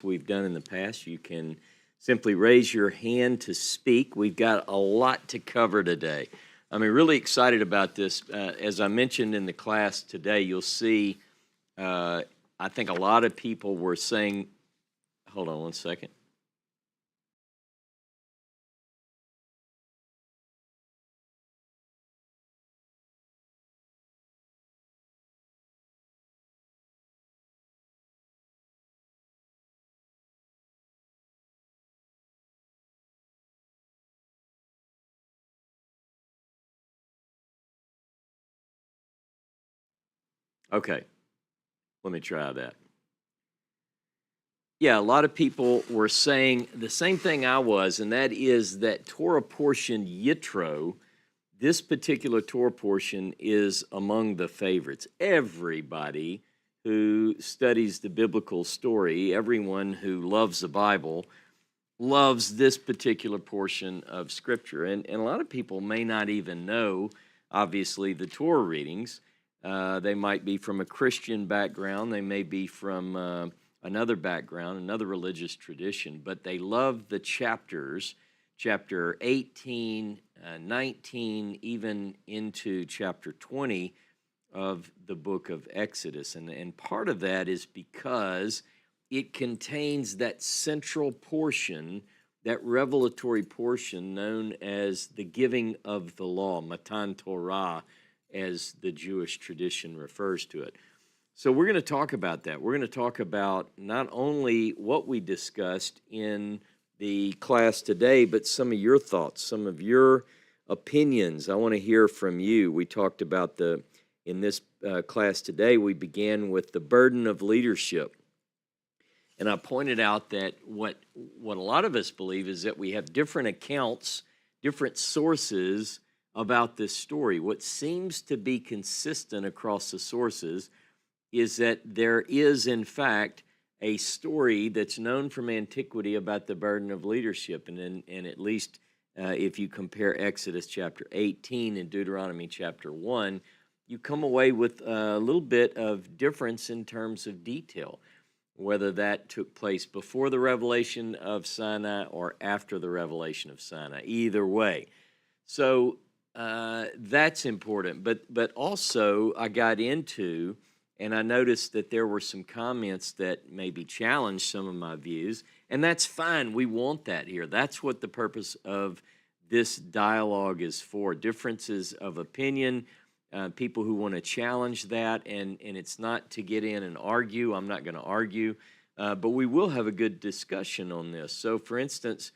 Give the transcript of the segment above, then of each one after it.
we've done in the past. You can simply raise your hand to speak. We've got a lot to cover today. I'm really excited about this. As I mentioned in the class today, you'll see, I think a lot of people were saying, hold on one second. Okay, let me try that. Yeah, a lot of people were saying the same thing I was, and that is that Torah portion Yitro, this particular Torah portion is among the favorites. Everybody who studies the biblical story, everyone who loves the Bible, loves this particular portion of Scripture. And a lot of people may not even know, obviously, the Torah readings. They might be from a Christian background, they may be from another background, another religious tradition, but they love the chapters, chapter 18, 19, even into chapter 20 of the book of Exodus. And part of that is because it contains that central portion, that revelatory portion known as the giving of the law, Matan Torah, as the Jewish tradition refers to it. So we're going to talk about that. We're going to talk about not only what we discussed in the class today, but some of your thoughts, some of your opinions. I want to hear from you. We talked about in this class today, we began with the burden of leadership. And I pointed out that what a lot of us believe is that we have different accounts, different sources about this story. What seems to be consistent across the sources is that there is, in fact, a story that's known from antiquity about the burden of leadership. And at least if you compare Exodus chapter 18 and Deuteronomy chapter 1, you come away with a little bit of difference in terms of detail, whether that took place before the revelation of Sinai or after the revelation of Sinai. Either way. So that's important. But also I got into, and I noticed that there were some comments that maybe challenged some of my views, and that's fine. We want that here. That's what the purpose of this dialogue is for. Differences of opinion, people who want to challenge that, and it's not to get in and argue. I'm not going to argue, but we will have a good discussion on this. So, for instance,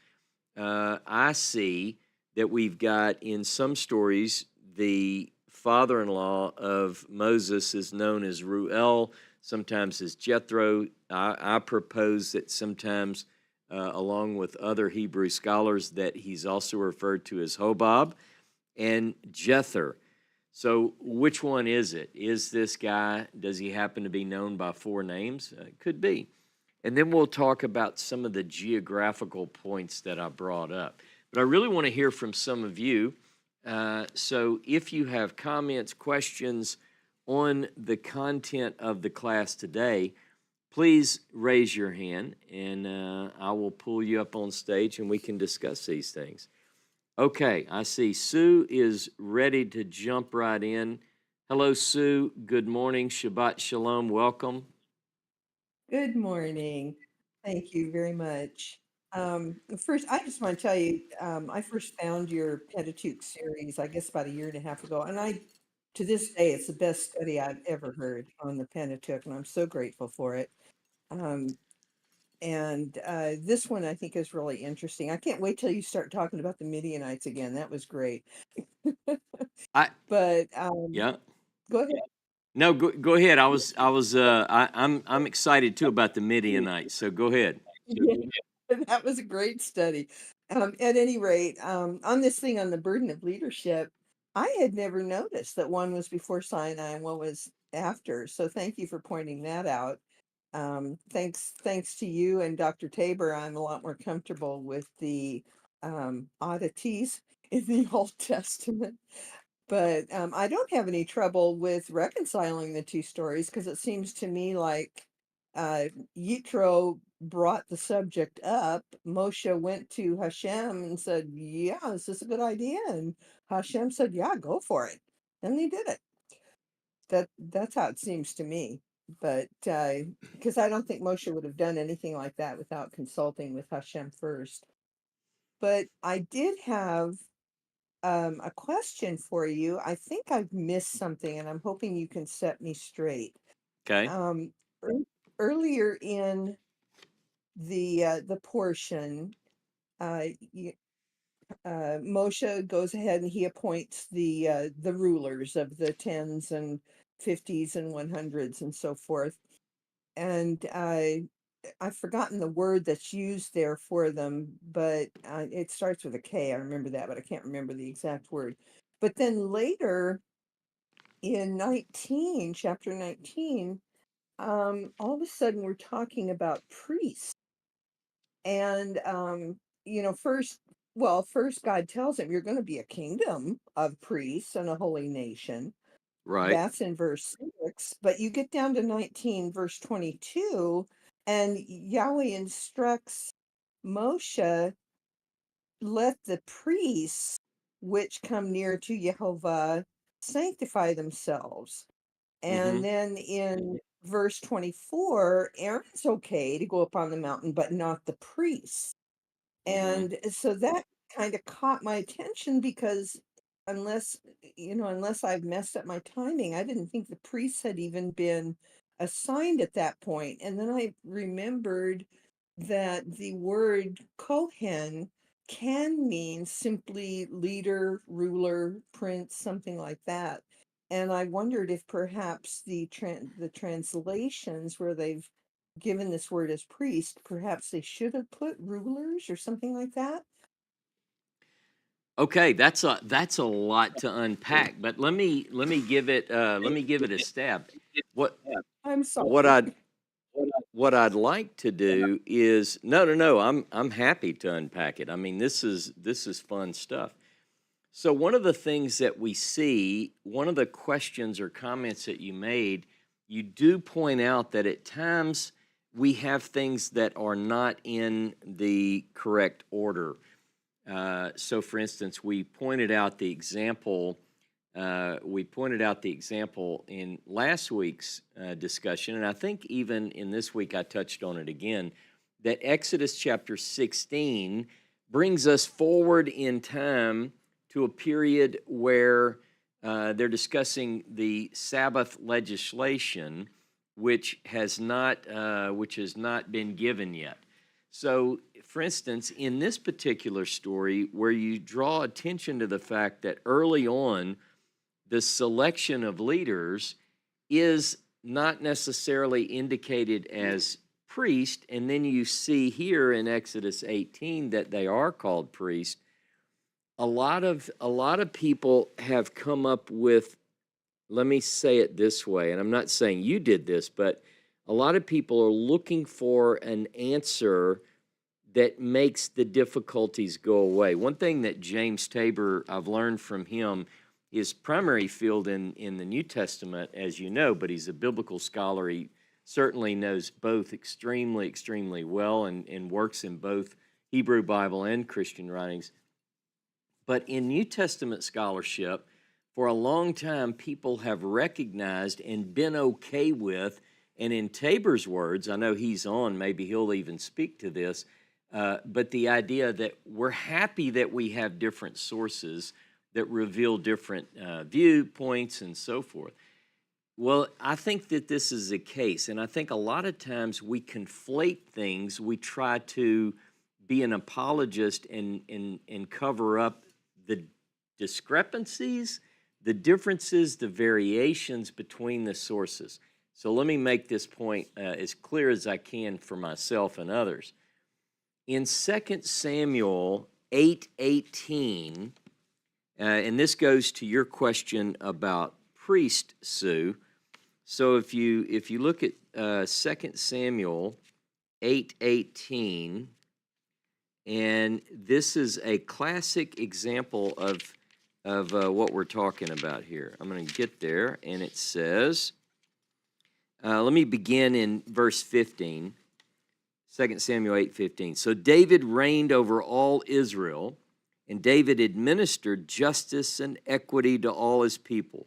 I see that we've got in some stories the father-in-law of Moses is known as Ruel, sometimes as Jethro. I propose that sometimes, along with other Hebrew scholars, that he's also referred to as Hobab and Jether. So which one is it? Is this guy, does he happen to be known by four names? Could be. And then we'll talk about some of the geographical points that I brought up. But I really want to hear from some of you. So if you have comments, questions on the content of the class today, please raise your hand, and I will pull you up on stage and we can discuss these things. Okay, I see Sue is ready to jump right in. Hello, Sue. Good morning. Shabbat Shalom. Welcome. Good morning. Thank you very much. First, I just want to tell you, I first found your Pentateuch series, I guess about a year and a half ago, and to this day, it's the best study I've ever heard on the Pentateuch, and I'm so grateful for it. And this one I think is really interesting. I can't wait till you start talking about the Midianites again. That was great. I But yeah. go ahead. No, go ahead. I'm excited too about the Midianites. So go ahead. Yeah, that was a great study. At any rate, on this thing on the burden of leadership, I had never noticed that one was before Sinai and one was after. So thank you for pointing that out. Thanks to you and Dr. Tabor, I'm a lot more comfortable with the oddities in the Old Testament. But I don't have any trouble with reconciling the two stories because it seems to me like Yitro brought the subject up, Moshe went to Hashem and said, "Yeah, is this a good idea?" And Hashem said, "Yeah, go for it." And they did it. That's how it seems to me. But because I don't think Moshe would have done anything like that without consulting with Hashem first. But I did have a question for you. I think I've missed something, and I'm hoping you can set me straight. Okay. Um, ear- Earlier in the portion, uh, y- Moshe goes ahead and he appoints the rulers of the tens and fifties and 100s and so forth. And I've forgotten the word that's used there for them, but it starts with a K. I remember that, but I can't remember the exact word. But then later in chapter 19, all of a sudden we're talking about priests. And, first God tells him, you're going to be a kingdom of priests and a holy nation. Right. That's in verse 6. But you get down to 19, verse 22, and Yahweh instructs Moshe, let the priests which come near to Jehovah sanctify themselves. Mm-hmm. And then in verse 24, Aaron's okay to go up on the mountain, but not the priests. Mm-hmm. And so that kind of caught my attention because unless, unless I've messed up my timing, I didn't think the priests had even been assigned at that point. And then I remembered that the word Kohen can mean simply leader, ruler, prince, something like that. And I wondered if perhaps the translations where they've given this word as priest, perhaps they should have put rulers or something like that. Okay, that's a lot to unpack, but let me give it a stab. What I'm what sorry. I'd what I'd like to do is no, I'm happy to unpack it. I mean, this is fun stuff. So one of the things that we see, one of the questions or comments that you made, you do point out that at times we have things that are not in the correct order. So, for instance, we pointed out the example. We pointed out the example in last week's discussion, and I think even in this week I touched on it again. That Exodus chapter 16 brings us forward in time to a period where they're discussing the Sabbath legislation, which has not been given yet. So, for instance, in this particular story, where you draw attention to the fact that early on, the selection of leaders is not necessarily indicated as priest, and then you see here in Exodus 18 that they are called priest. A lot of people have come up with, let me say it this way, and I'm not saying you did this, but a lot of people are looking for an answer that makes the difficulties go away. One thing that James Tabor, I've learned from him, his primary field in the New Testament, as you know, but he's a biblical scholar. He certainly knows both extremely, extremely well and works in both Hebrew Bible and Christian writings. But in New Testament scholarship, for a long time, people have recognized and been okay with, and in Tabor's words, I know he's on, maybe he'll even speak to this, but the idea that we're happy that we have different sources that reveal different viewpoints and so forth. Well, I think that this is the case, and I think a lot of times we conflate things. We try to be an apologist and cover up the discrepancies, the differences, the variations between the sources. So let me make this point as clear as I can for myself and others. In 2 Samuel 8:18, and this goes to your question about priest, Sue. So if you look at 2 Samuel 8:18, and this is a classic example of what we're talking about here. I'm going to get there, and it says, let me begin in verse 15. 2 Samuel 8:15. So David reigned over all Israel, and David administered justice and equity to all his people.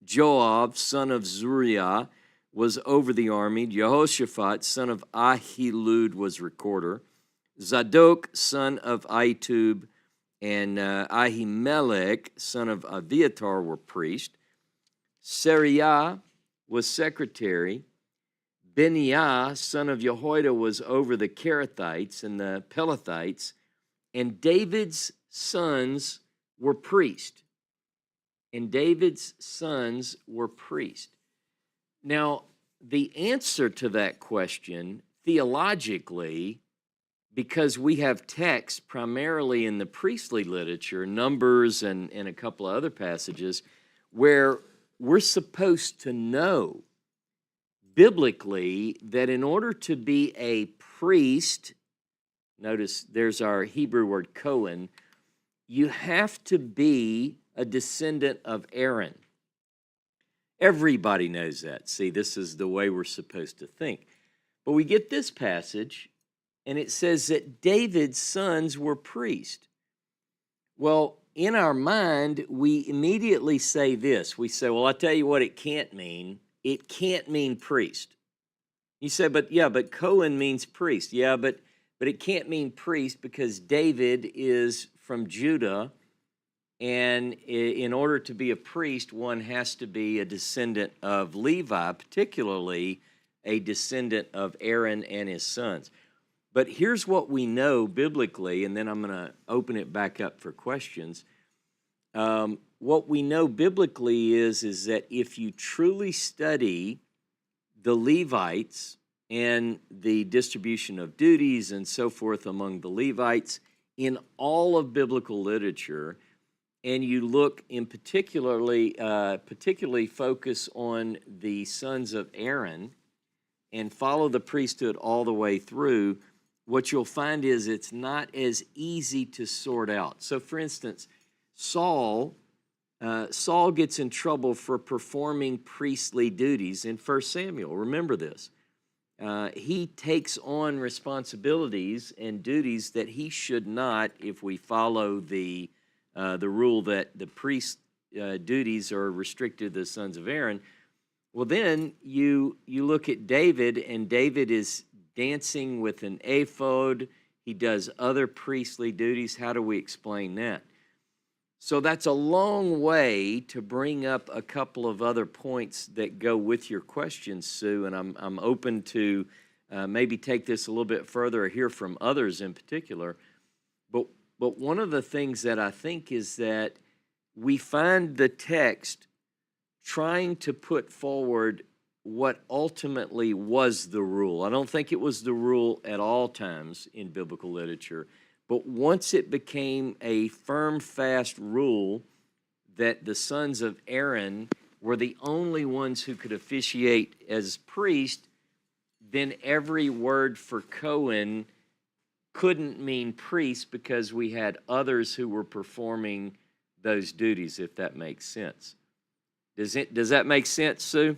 Joab, son of Zeruiah, was over the army. Jehoshaphat, son of Ahilud, was recorder. Zadok, son of Ahitub, and Ahimelech, son of Abiathar, were priests. Sariah was secretary. Benaiah, son of Jehoiada, was over the Kerethites and the Pelethites, and David's sons were priests. And David's sons were priests. Now, the answer to that question, theologically, because we have text primarily in the priestly literature, Numbers and a couple of other passages, where we're supposed to know biblically that in order to be a priest, notice there's our Hebrew word Cohen, you have to be a descendant of Aaron. Everybody knows that. See, this is the way we're supposed to think. But we get this passage, and it says that David's sons were priests. Well, in our mind, we immediately say this. We say, well, I'll tell you what it can't mean. It can't mean priest. You say, but Cohen means priest. Yeah, but it can't mean priest because David is from Judah, and in order to be a priest, one has to be a descendant of Levi, particularly a descendant of Aaron and his sons. But here's what we know biblically, and then I'm going to open it back up for questions. What we know biblically is that if you truly study the Levites and the distribution of duties and so forth among the Levites in all of biblical literature, and you look in particularly focus on the sons of Aaron and follow the priesthood all the way through, what you'll find is it's not as easy to sort out. So, for instance, Saul gets in trouble for performing priestly duties in 1 Samuel. Remember this. He takes on responsibilities and duties that he should not if we follow the rule that the priest duties are restricted to the sons of Aaron. Well, then you look at David, and David is dancing with an ephod. He does other priestly duties. How do we explain that? So that's a long way to bring up a couple of other points that go with your question, Sue, and I'm open to maybe take this a little bit further or hear from others in particular. But one of the things that I think is that we find the text trying to put forward what ultimately was the rule. I don't think it was the rule at all times in biblical literature, but once it became a firm, fast rule that the sons of Aaron were the only ones who could officiate as priest, then every word for Cohen couldn't mean priest because we had others who were performing those duties, if that makes sense. Does that make sense, Sue?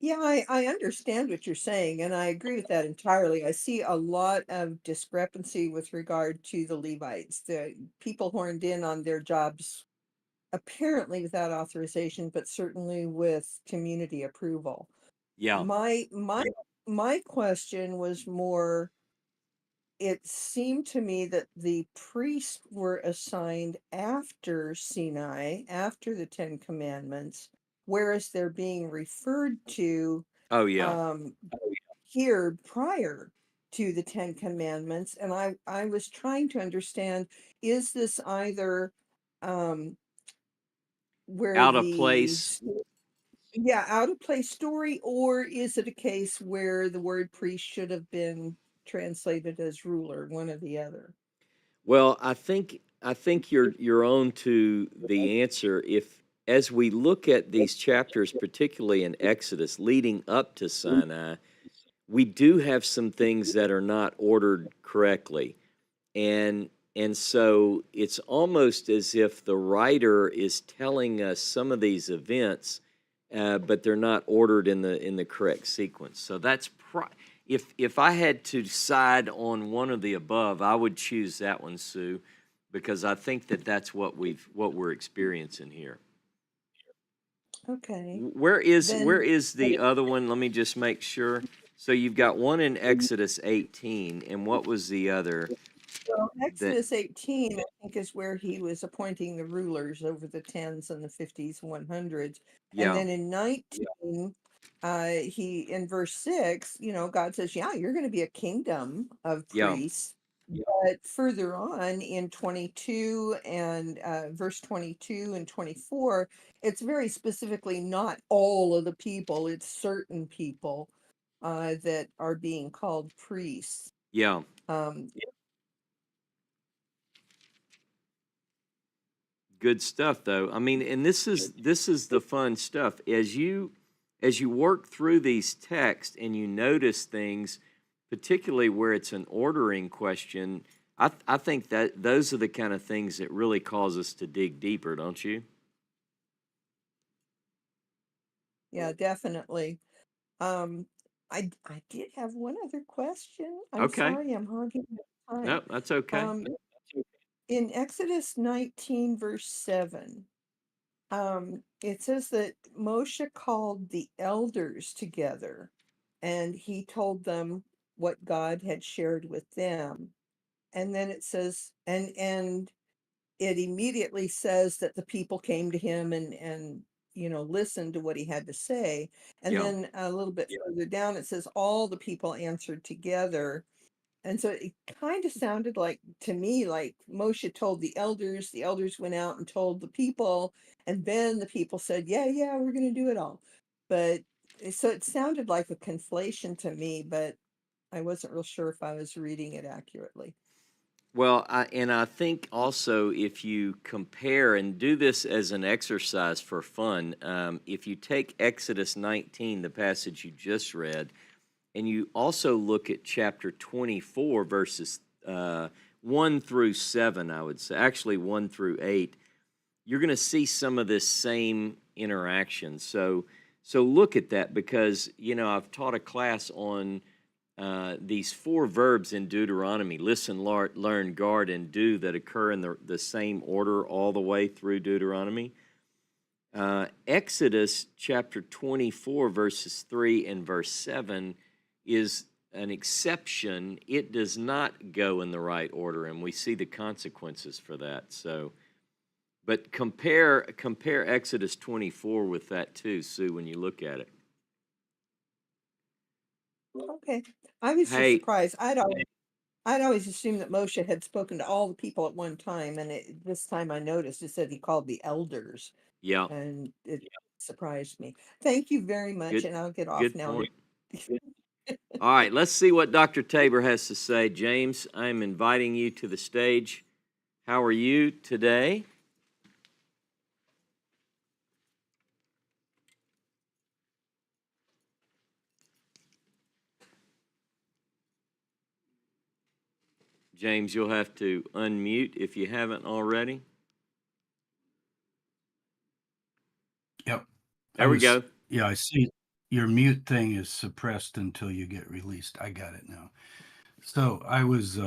Yeah, I understand what you're saying, and I agree with that entirely. I see a lot of discrepancy with regard to the Levites, the people horned in on their jobs, apparently without authorization, but certainly with community approval. Yeah. My question was more, it seemed to me that the priests were assigned after Sinai, after the Ten Commandments, whereas they're being referred to Oh, yeah. here prior to the Ten Commandments. And I was trying to understand, is this either where Out of place. out of place story, or is it a case where the word priest should have been translated as ruler, one or the other? Well, I think you're on to the answer. If as we look at these chapters, particularly in Exodus, leading up to Sinai, we do have some things that are not ordered correctly, and so it's almost as if the writer is telling us some of these events, but they're not ordered in the correct sequence. So that's if I had to decide on one of the above, I would choose that one, Sue, because I think that that's what we're experiencing here. Okay. Where Then is the other one? Let me just make sure. So you've got one in Exodus 18, and what was the other well, that? Exodus 18, I think, is where he was appointing the rulers over the tens and the fifties and 100s. And Yeah, then in 19, he in verse 6, God says, "Yeah, you're going to be a kingdom of yeah, priests." But further on in 22 and verse 22 and 24, it's very specifically not all of the people, it's certain people that are being called priests. yeah. Um, Good stuff, though. I mean, and this is the fun stuff. As you work through these texts and you notice things, particularly where it's an ordering question, I think that those are the kind of things that really cause us to dig deeper, don't you? yeah, definitely. Um, I did have one other question. I'm Okay. sorry, I'm hogging the No, time. that's okay. Um, in Exodus 19, verse 7, it says that Moshe called the elders together and he told them what God had shared with them. And then it says, and it immediately says that the people came to him and listened to what he had to say. And Yeah. then a little bit further down, it says all the people answered together. And so it kind of sounded like to me like Moshe told the elders went out and told the people, and then the people said, "Yeah, yeah, we're going to do it all." But so it sounded like a conflation to me, but I wasn't real sure if I was reading it accurately. Well, I think also if you compare and do this as an exercise for fun, if you take Exodus 19, the passage you just read, and you also look at chapter 24, verses 1 through 7, I would say, actually 1 through 8, you're going to see some of this same interaction. So look at that because, I've taught a class on these four verbs in Deuteronomy: listen, learn, guard, and do, that occur in the same order all the way through Deuteronomy. Exodus chapter 24, verses 3 and verse 7 is an exception. It does not go in the right order, and we see the consequences for that. So, but compare Exodus 24 with that too, Sue, when you look at it. Okay. I was just Hey, surprised. I'd always assumed that Moshe had spoken to all the people at one time, and this time I noticed it said he called the elders, yeah, and it surprised me. Thank you very much, good, and I'll get off good now. point. All right, let's see what Dr. Tabor has to say. James, I'm inviting you to the stage. How are you today? James, you'll have to unmute if you haven't already. Yep. There we go. Yeah, I see your mute thing is suppressed until you get released. I got it now. So I was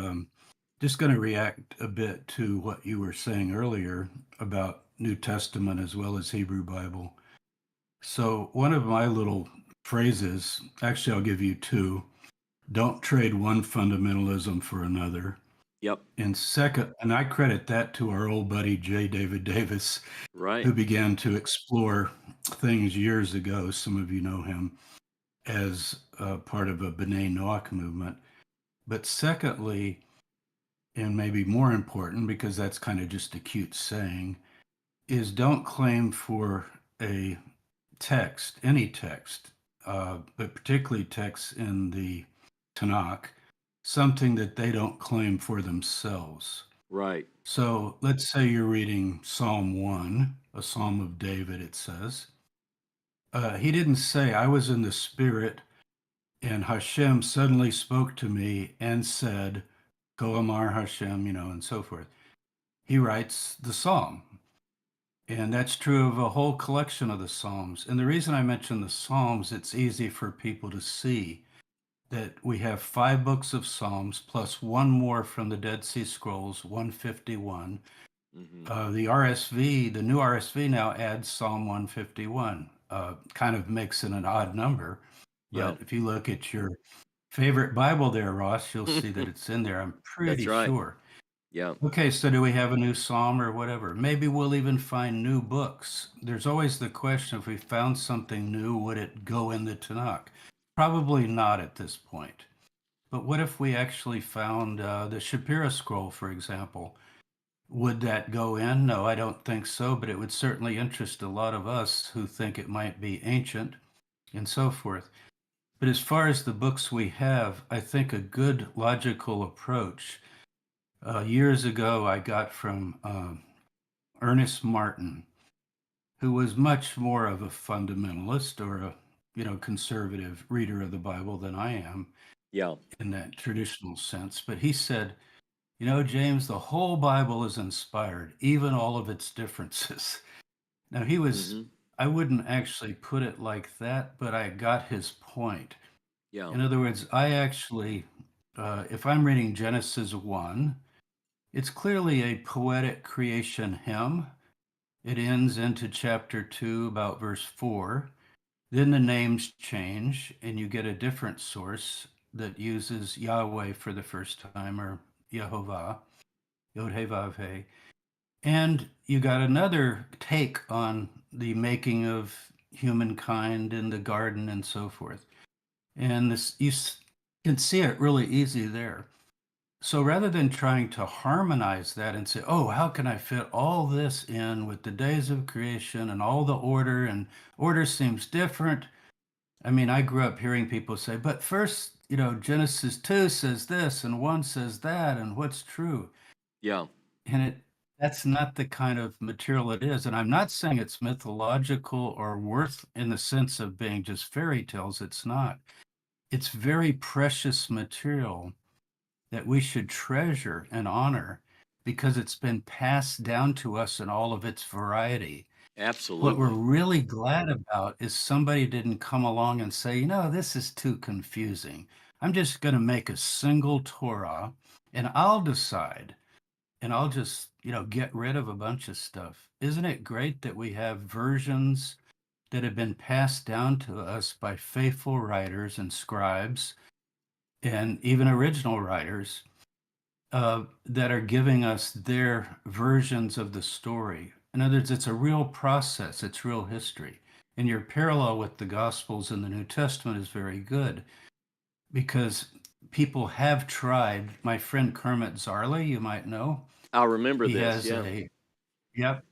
just going to react a bit to what you were saying earlier about New Testament as well as Hebrew Bible. So one of my little phrases, actually, I'll give you two: don't trade one fundamentalism for another. Yep, And second, and I credit that to our old buddy J. David Davis, right. who began to explore things years ago. Some of you know him as part of a B'nai Noach movement. But secondly, and maybe more important, because that's kind of just a cute saying, is don't claim for a text, any text, but particularly texts in the Tanakh, something that they don't claim for themselves. Right. So let's say you're reading Psalm 1, a Psalm of David, it says. He didn't say, I was in the Spirit and Hashem suddenly spoke to me and said, Ko Amar Hashem, and so forth. He writes the Psalm. And that's true of a whole collection of the Psalms. And the reason I mention the Psalms, it's easy for people to see that we have 5 books of Psalms plus one more from the Dead Sea Scrolls, 151. The RSV, the new RSV now adds Psalm 151. Kind of makes it an odd number. Yeah. But if you look at your favorite Bible there, Ross, you'll see that it's in there. I'm That's pretty right. sure. Yeah. Okay, so do we have a new psalm or whatever? Maybe we'll even find new books. There's always the question, if we found something new, would it go in the Tanakh? Probably not at this point. But what if we actually found the Shapira scroll, for example? Would that go in? No, I don't think so, but it would certainly interest a lot of us who think it might be ancient and so forth. But as far as the books we have, I think a good logical approach. Years ago, I got from Ernest Martin, who was much more of a fundamentalist or a conservative reader of the Bible than I am Yeah. in that traditional sense. But he said, James, the whole Bible is inspired, even all of its differences. Now, I wouldn't actually put it like that, but I got his point. Yeah. In other words, I actually, if I'm reading Genesis 1, it's clearly a poetic creation hymn. It ends into chapter 2, about verse 4. Then the names change, and you get a different source that uses Yahweh for the first time, or Yehovah, Yod-Heh-Vav-Heh. And you got another take on the making of humankind in the garden and so forth. And this, you can see it really easy there. So rather than trying to harmonize that and say, oh, how can I fit all this in with the days of creation and all the order, and order seems different. I mean, I grew up hearing people say, but first, Genesis 2 says this and 1 says that, and what's true? Yeah. And that's not the kind of material it is. And I'm not saying it's mythological or worth in the sense of being just fairy tales. It's not. It's very precious material that we should treasure and honor because it's been passed down to us in all of its variety. What we're Absolutely. really glad about is somebody didn't come along and say, this is too confusing. I'm just going to make a single Torah and I'll decide and I'll just, get rid of a bunch of stuff. Isn't it great that we have versions that have been passed down to us by faithful writers and scribes and even original writers that are giving us their versions of the story? In other words, it's a real process, it's real history. And your parallel with the Gospels in the New Testament is very good because people have tried. My friend Kermit Zarley, you might know, I remember he this. has Yeah. yep,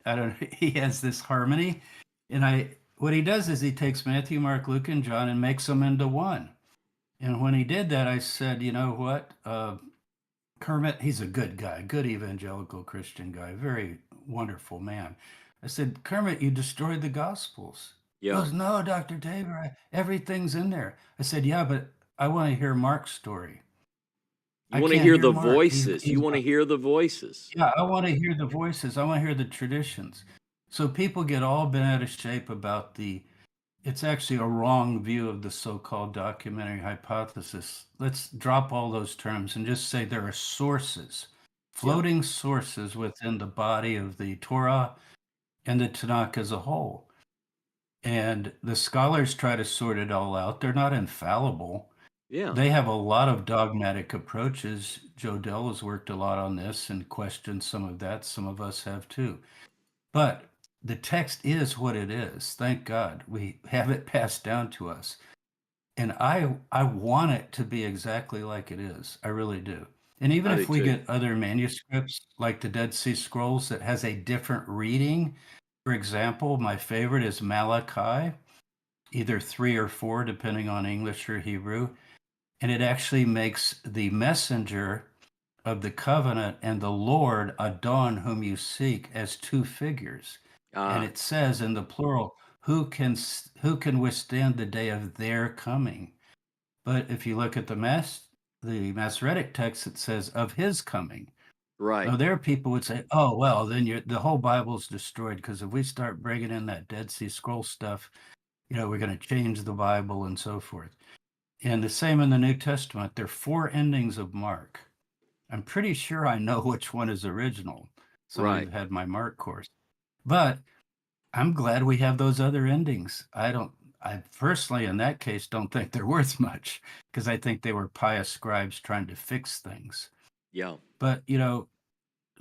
I don't, he has this harmony. And what he does is he takes Matthew, Mark, Luke, and John and makes them into one. And when he did that, I said, you know what? Kermit, he's a good guy, good evangelical Christian guy, very wonderful man. I said, Kermit, you destroyed the Gospels. He Yeah. goes, no, Dr. Tabor, everything's in there. I said, yeah, but I want to hear Mark's story. You I want to can't hear hear the Mark. voices. You want to hear the voices. Yeah, I want to hear the voices. I want to hear the traditions. So people get all bent out of shape about it's actually a wrong view of the so-called documentary hypothesis. Let's drop all those terms and just say there are sources, floating sources within the body of the Torah and the Tanakh as a whole. And the scholars try to sort it all out. They're not infallible. Yeah. They have a lot of dogmatic approaches. Joe Dell has worked a lot on this and questioned some of that. Some of us have too. But the text is what it is. Thank God we have it passed down to us. And I want it to be exactly like it is. I really do. And even I do if we too. get other manuscripts like the Dead Sea Scrolls that has a different reading, for example, my favorite is Malachi, either 3 or 4, depending on English or Hebrew. And it actually makes the messenger of the covenant and the Lord, Adon, whom you seek, as 2 figures. And it says in the plural, who can withstand the day of their coming? But if you look at the Masoretic text, it says of his coming. Right. Now there people would say, oh, well, then the whole Bible's destroyed because if we start bringing in that Dead Sea Scroll stuff, we're going to change the Bible and so forth. And the same in the New Testament. There are 4 endings of Mark. I'm pretty sure I know which one is original. Some of you Right. have had my Mark course. But I'm glad we have those other endings. I personally, in that case, don't think they're worth much because I think they were pious scribes trying to fix things. Yeah. But,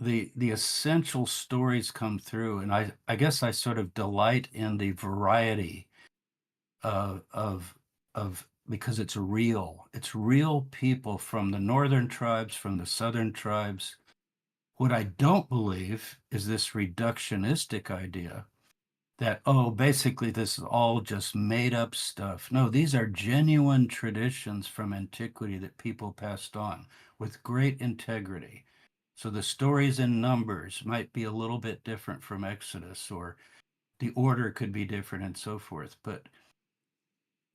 the essential stories come through, and I guess I sort of delight in the variety of because it's real. It's real people from the northern tribes, from the southern tribes. What I don't believe is this reductionistic idea that, oh, basically this is all just made up stuff. No, these are genuine traditions from antiquity that people passed on with great integrity. So the stories in Numbers might be a little bit different from Exodus, or the order could be different and so forth. But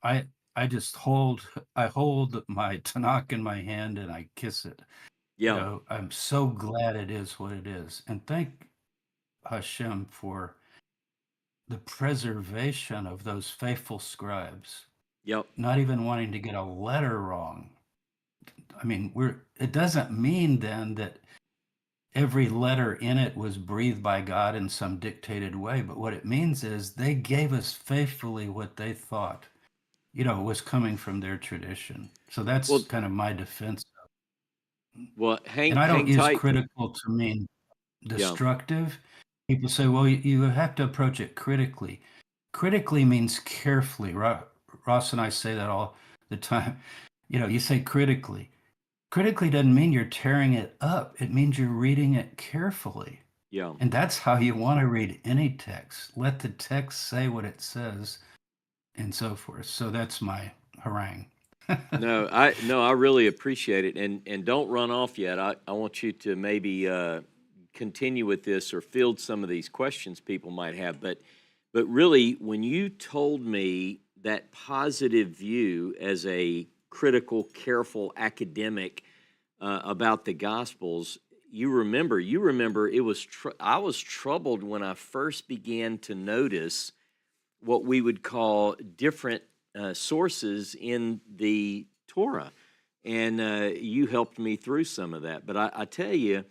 I I just hold my Tanakh in my hand and I kiss it. Yeah. I'm so glad it is what it is. And thank Hashem for the preservation of those faithful scribes, Yep. not even wanting to get a letter wrong. I mean, it doesn't mean then that every letter in it was breathed by God in some dictated way, but what it means is they gave us faithfully what they thought, was coming from their tradition. So that's Well, kind of my defense. well, And hang I don't hang use tight. critical to mean Yeah. destructive. People say, well, you have to approach it critically. Critically means carefully. Ross and I say that all the time. You say critically. Critically doesn't mean you're tearing it up. It means you're reading it carefully. Yeah. And that's how you want to read any text. Let the text say what it says and so forth. So that's my harangue. No, I really appreciate it, and don't run off yet. I want you to maybe continue with this or field some of these questions people might have. But really, when you told me that positive view as a critical, careful academic about the Gospels, you remember it was I was troubled when I first began to notice what we would call different sources in the Torah. And you helped me through some of that. But I tell you,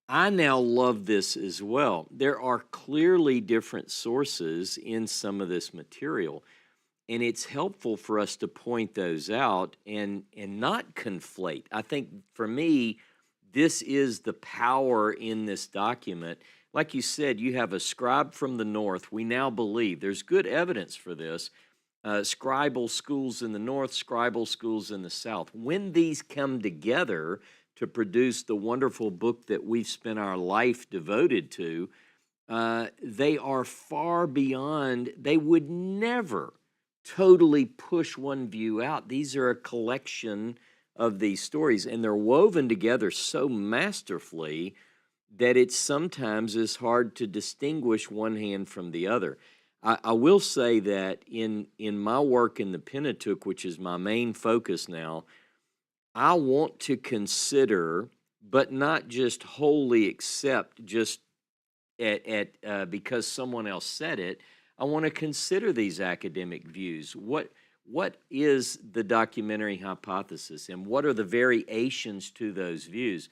I now love this as well. There are clearly different sources in some of this material. And it's helpful for us to point those out and not conflate. I think for me, this is the power in this document. Like you said, you have a scribe from the north. We now believe there's good evidence for this. Scribal schools in the north, scribal schools in the south. When these come together to produce the wonderful book that we've spent our life devoted to, they are far beyond, they would never totally push one view out. These are a collection of these stories, and they're woven together so masterfully that it sometimes is hard to distinguish one hand from the other. I will say that in my work in the Pentateuch, which is my main focus now, I want to consider, but not just wholly accept just because someone else said it. I want to consider these academic views. What is the documentary hypothesis, and what are the variations to those views?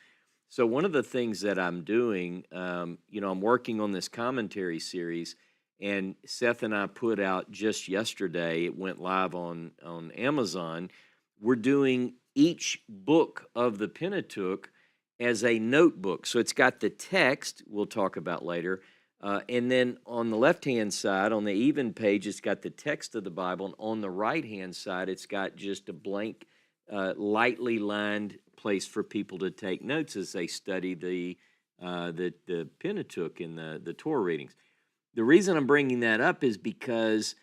So one of the things that I'm doing, I'm working on this commentary series, and Seth and I put out just yesterday. It went live on Amazon. We're doing each book of the Pentateuch as a notebook. So it's got the text we'll talk about later. And then on the left-hand side, on the even page, it's got the text of the Bible. And on the right-hand side, it's got just a blank, lightly lined place for people to take notes as they study the Pentateuch and the Torah readings. The reason I'm bringing that up is because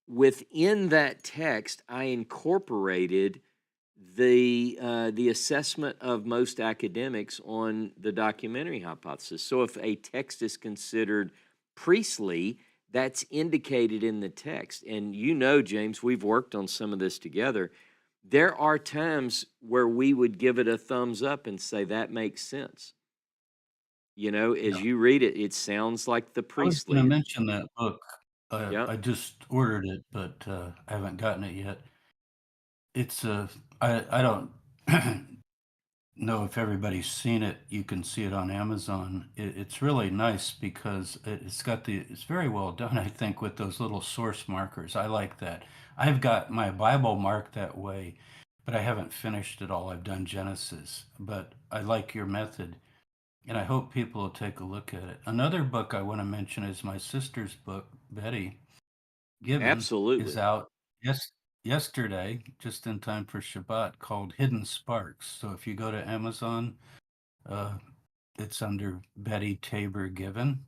within that text, I incorporated the assessment of most academics on the documentary hypothesis. So if a text is considered priestly, that's indicated in the text. And James, we've worked on some of this together. There are times where we would give it a thumbs up and say that makes sense. As you read it, it sounds like the I was going to priestly. mention that book. Yeah. I just ordered it, but I haven't gotten it yet. it's a I don't know if everybody's seen it. You can see it on Amazon. It's really nice because it's very well done, I think, with those little source markers. I like that. I've got my Bible marked that way, but I haven't finished it all. I've done Genesis, but I like your method, and I hope people will take a look at it. Another book I want to mention is my sister's book, Betty Given, is Absolutely. out yes yesterday, just in time for Shabbat, called Hidden Sparks. So if you go to Amazon, uh, it's under Betty Tabor Given,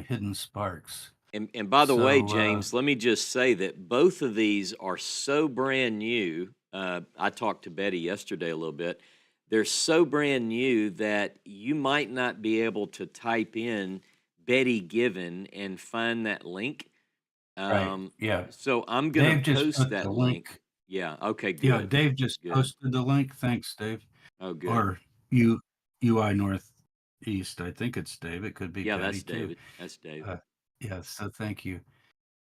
Hidden Sparks. And by the way, So James, let me just say that both of these are so brand new. I talked to Betty yesterday a little bit. They're so brand new that you might not be able to type in Betty Given and find that link. right, Um, yeah. so I'm going to Dave just post put the that link. link. Yeah. Okay. Yeah, Good. Dave just Good. posted the link. Thanks, Dave. Oh, good. Or you UI Northeast. I think it's Dave. It could be Yeah, Patty that's too. David. That's David. Yeah, so thank you.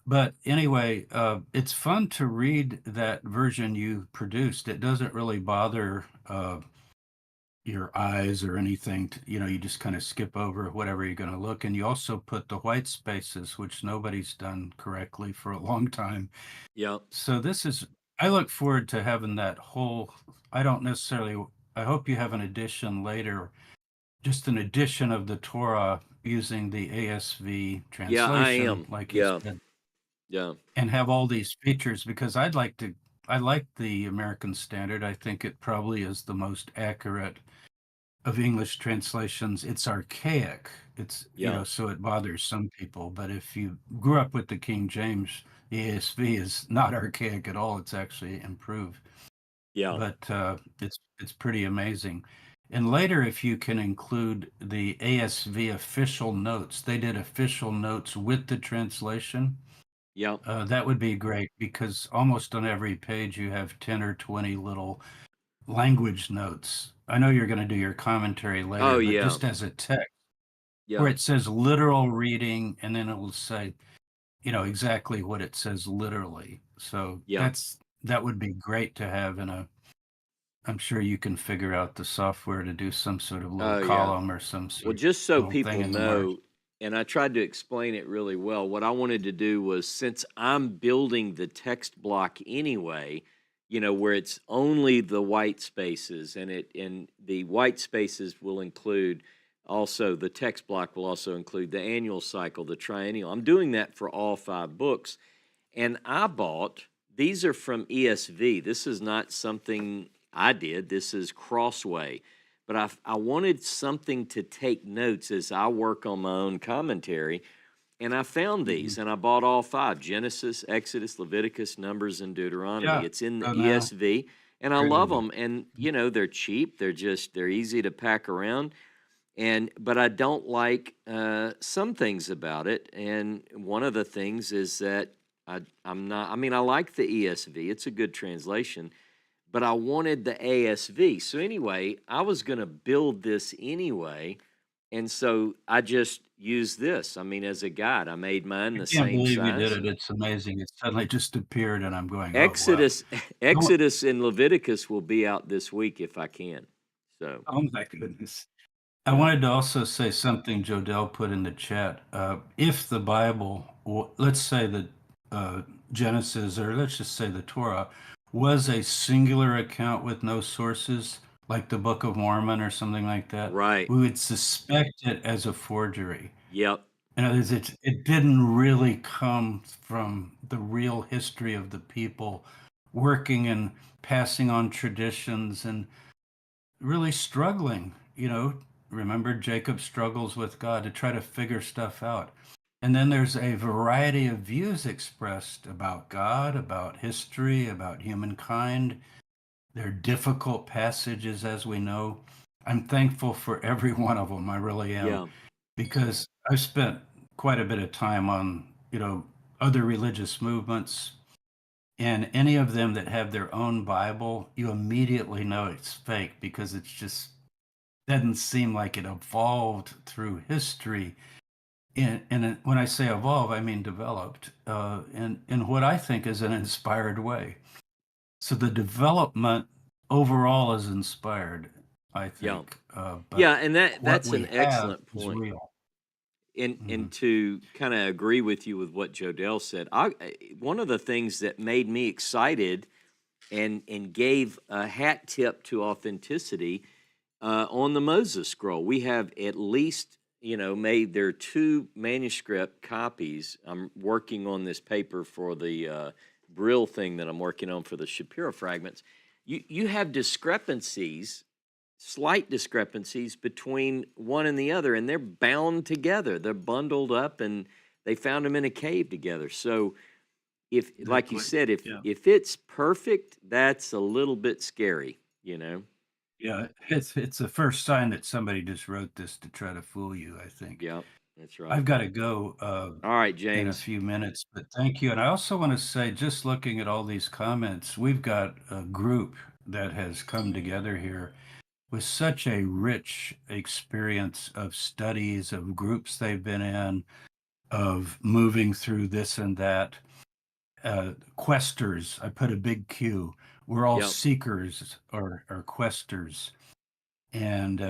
But anyway, it's fun to read that version you produced. It doesn't really bother your eyes or anything. You just kind of skip over whatever you're going to look. And you also put the white spaces, which nobody's done correctly for a long time. Yeah. So I look forward to having that whole, I don't necessarily, I hope you have an edition later, just an edition of the Torah using the ASV Yeah, I translation, am. like you Yeah. said, Yeah. and have all these features because I like the American Standard. I think it probably is the most accurate of English translations. It's archaic. Yeah. So it bothers some people. But if you grew up with the King James, the ASV is not archaic at all. It's actually improved. Yeah. But it's pretty amazing. And later, if you can include the ASV official notes, they did official notes with the translation. Yeah. That would be great because almost on every page you have 10 or 20 little language notes. I know you're going to do your commentary Oh, later, but yeah. just as a text where Yeah. it says literal reading and then it will say, exactly what it says literally. So Yeah. that would be great to have I'm sure you can figure out the software to do some sort of little Oh, yeah. column or some Well, sort of just so little thing people in the margin. know, and I tried to explain it really well, what I wanted to do was since I'm building the text block anyway, where it's only the white spaces and the white spaces will include also the text block will also include the annual cycle, the triennial. I'm doing that for all 5 books. And I bought, these are from ESV. This is not something I did. This is Crossway. But I wanted something to take notes as I work on my own commentary. And I found these and I bought all 5 Genesis, Exodus, Leviticus, Numbers, and Deuteronomy. Yeah. It's in the So now, ESV. And I great love idea. them. And, they're cheap. They're easy to pack around. But I don't like some things about it. And one of the things is that I'm not, I mean, I like the ESV, it's a good translation, but I wanted the ASV. So anyway, I was going to build this anyway. And so I just used this. I mean, as a guide, I made mine I the can't same believe you did size. it. It's amazing. It suddenly just appeared, and I'm going, oh, wow. Exodus, Exodus and Leviticus will be out this week if I can. So, Oh, my goodness. I yeah, wanted to also say something Jodell put in the chat. If the Bible, let's say that Genesis, or let's just say the Torah, was a singular account with no sources, like the Book of Mormon or something like that, right. we would suspect it as a forgery. Yep. In other words, it didn't really come from the real history of the people working and passing on traditions and really struggling. Remember Jacob struggles with God to try to figure stuff out. And then there's a variety of views expressed about God, about history, about humankind. They're difficult passages, as we know. I'm thankful for every one of them. I really am, Yeah. because I've spent quite a bit of time on, other religious movements, and any of them that have their own Bible, you immediately know it's fake because it's just doesn't seem like it evolved through history. And when I say evolve, I mean developed in what I think is an inspired way. So the development overall is inspired, I Yeah. think, but Yeah, and what that's an we have excellent is point. real. And Mhm. to kind of agree with you with what Jodell said, one of the things that made me excited and gave a hat tip to authenticity on the Moses scroll. We have at least, made there are two manuscript copies. I'm working on this paper for the Brill thing that I'm working on for the Shapiro fragments. You have discrepancies, slight discrepancies between one and the other, and they're bound together. They're bundled up, and they found them in a cave together. So if, like you Exactly. said, Yeah. if it's perfect, that's a little bit scary, you know? Yeah. It's the first sign that somebody just wrote this to try to fool you, I think. Yeah, that's right. I've got to go All right, in a James. few minutes, but thank you. And I also want to say, just looking at all these comments, we've got a group that has come together here with such a rich experience of studies, of groups they've been in, of moving through this and that. Questers, I put a big Q. We're all Yep. seekers or questers. And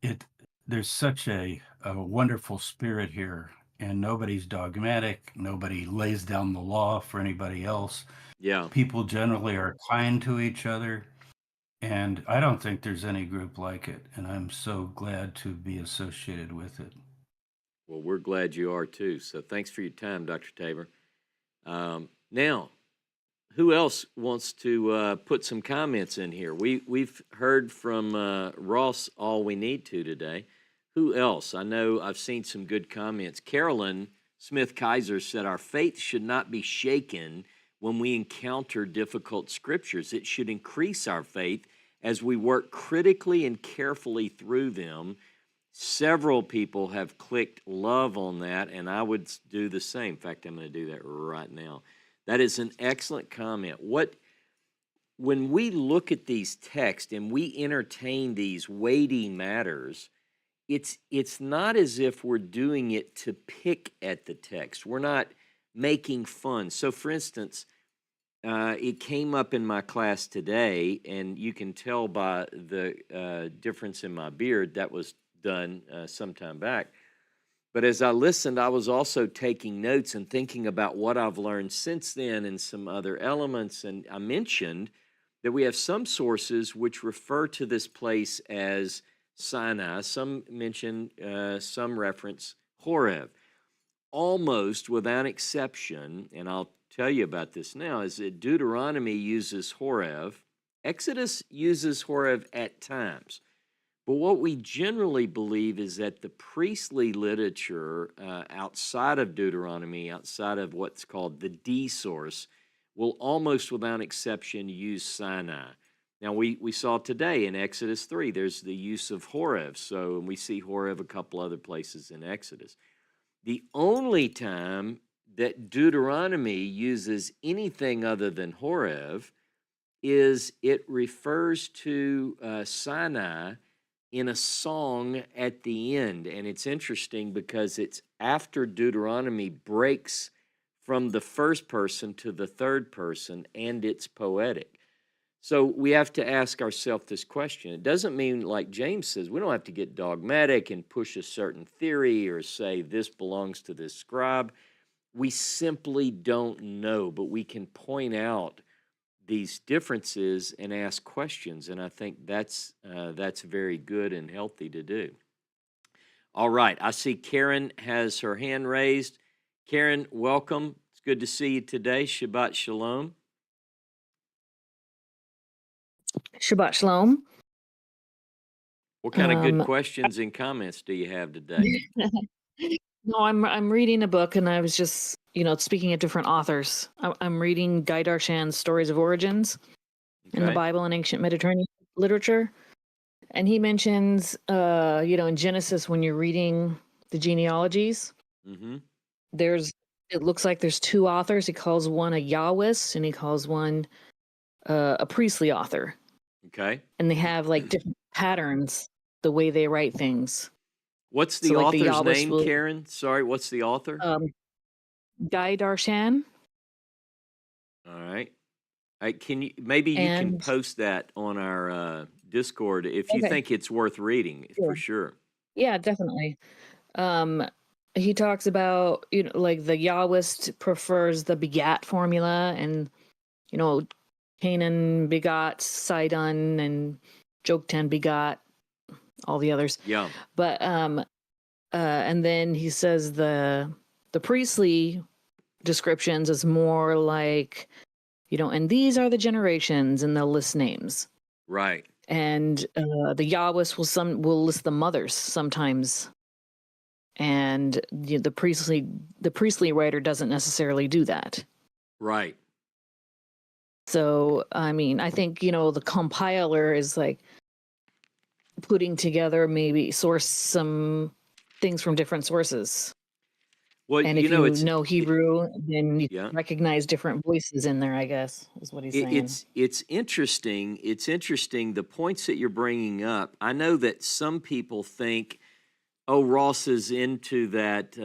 it there's such a wonderful spirit here, and nobody's dogmatic. Nobody lays down the law for anybody else. Yeah. People generally are kind to each other, and I don't think there's any group like it, and I'm so glad to be associated with it. Well, we're glad you are too. So thanks for your time, Dr. Tabor. Now, who else wants to put some comments in here? We've heard from Ross all we need to today. Who else? I know I've seen some good comments. Carolyn Smith Kaiser said, "Our faith should not be shaken when we encounter difficult scriptures. It should increase our faith as we work critically and carefully through them." Several people have clicked love on that, and I would do the same. In fact, I'm going to do that right now. That is an excellent comment. When we look at these texts and we entertain these weighty matters, it's not as if we're doing it to pick at the text. We're not making fun. So, for instance, it came up in my class today, and you can tell by the difference in my beard that was done some time back. But as I listened, I was also taking notes and thinking about what I've learned since then and some other elements. And I mentioned that we have some sources which refer to this place as Sinai. Some mention, some reference Horeb. Almost without exception, and I'll tell you about this now, is that Deuteronomy uses Horeb. Exodus uses Horeb at times. But what we generally believe is that the priestly literature outside of Deuteronomy, outside of what's called the D source, will almost without exception use Sinai. Now, we saw today in Exodus 3, there's the use of Horeb. So, and we see Horeb a couple other places in Exodus. The only time that Deuteronomy uses anything other than Horeb is it refers to Sinai in a song at the end. And it's interesting because it's after Deuteronomy breaks from the first person to the third person, and it's poetic. So we have to ask ourselves this question. It doesn't mean, like James says, we don't have to get dogmatic and push a certain theory or say this belongs to this scribe. We simply don't know, but we can point out these differences and ask questions, and I think that's very good and healthy to do. All right, I see Karen has her hand raised. Karen, welcome. It's good to see you today. Shabbat Shalom. Shabbat Shalom. What kind of good questions and comments do you have today? No, I'm reading a book, and I was just speaking of different authors. I'm reading Guy Darshan's Stories of Origins in the Okay. Bible and ancient Mediterranean literature, and he mentions in Genesis when you're reading the genealogies, Mm-hmm. it looks like there's two authors. He calls one a Yahwist and he calls one a priestly author. Okay. And they have like different patterns the way they write things. What's the So, like, the author's Yahwist name, will- Karen? Sorry, what's the author? Guy Darshan. All right. Can you maybe you can And post that on our Discord if you okay, think it's worth reading for sure. sure. Yeah, definitely. Um, he talks about, like the Yahwist prefers the begat formula, and you know, Canaan begot Sidon, and Joktan begot all the others. Yeah, But and then he says the priestly descriptions is more like, and these are the generations, and they'll list names. right. And the Yahwist will list the mothers sometimes, and the priestly writer doesn't necessarily do that. Right. So I mean, I think the compiler is like putting together, maybe source some things from different sources. Well, And if you know Hebrew, then you yeah. recognize different voices in there, I guess, is what he's saying. It's interesting. It's interesting the points that you're bringing up. I know that some people think, oh, Ross is into that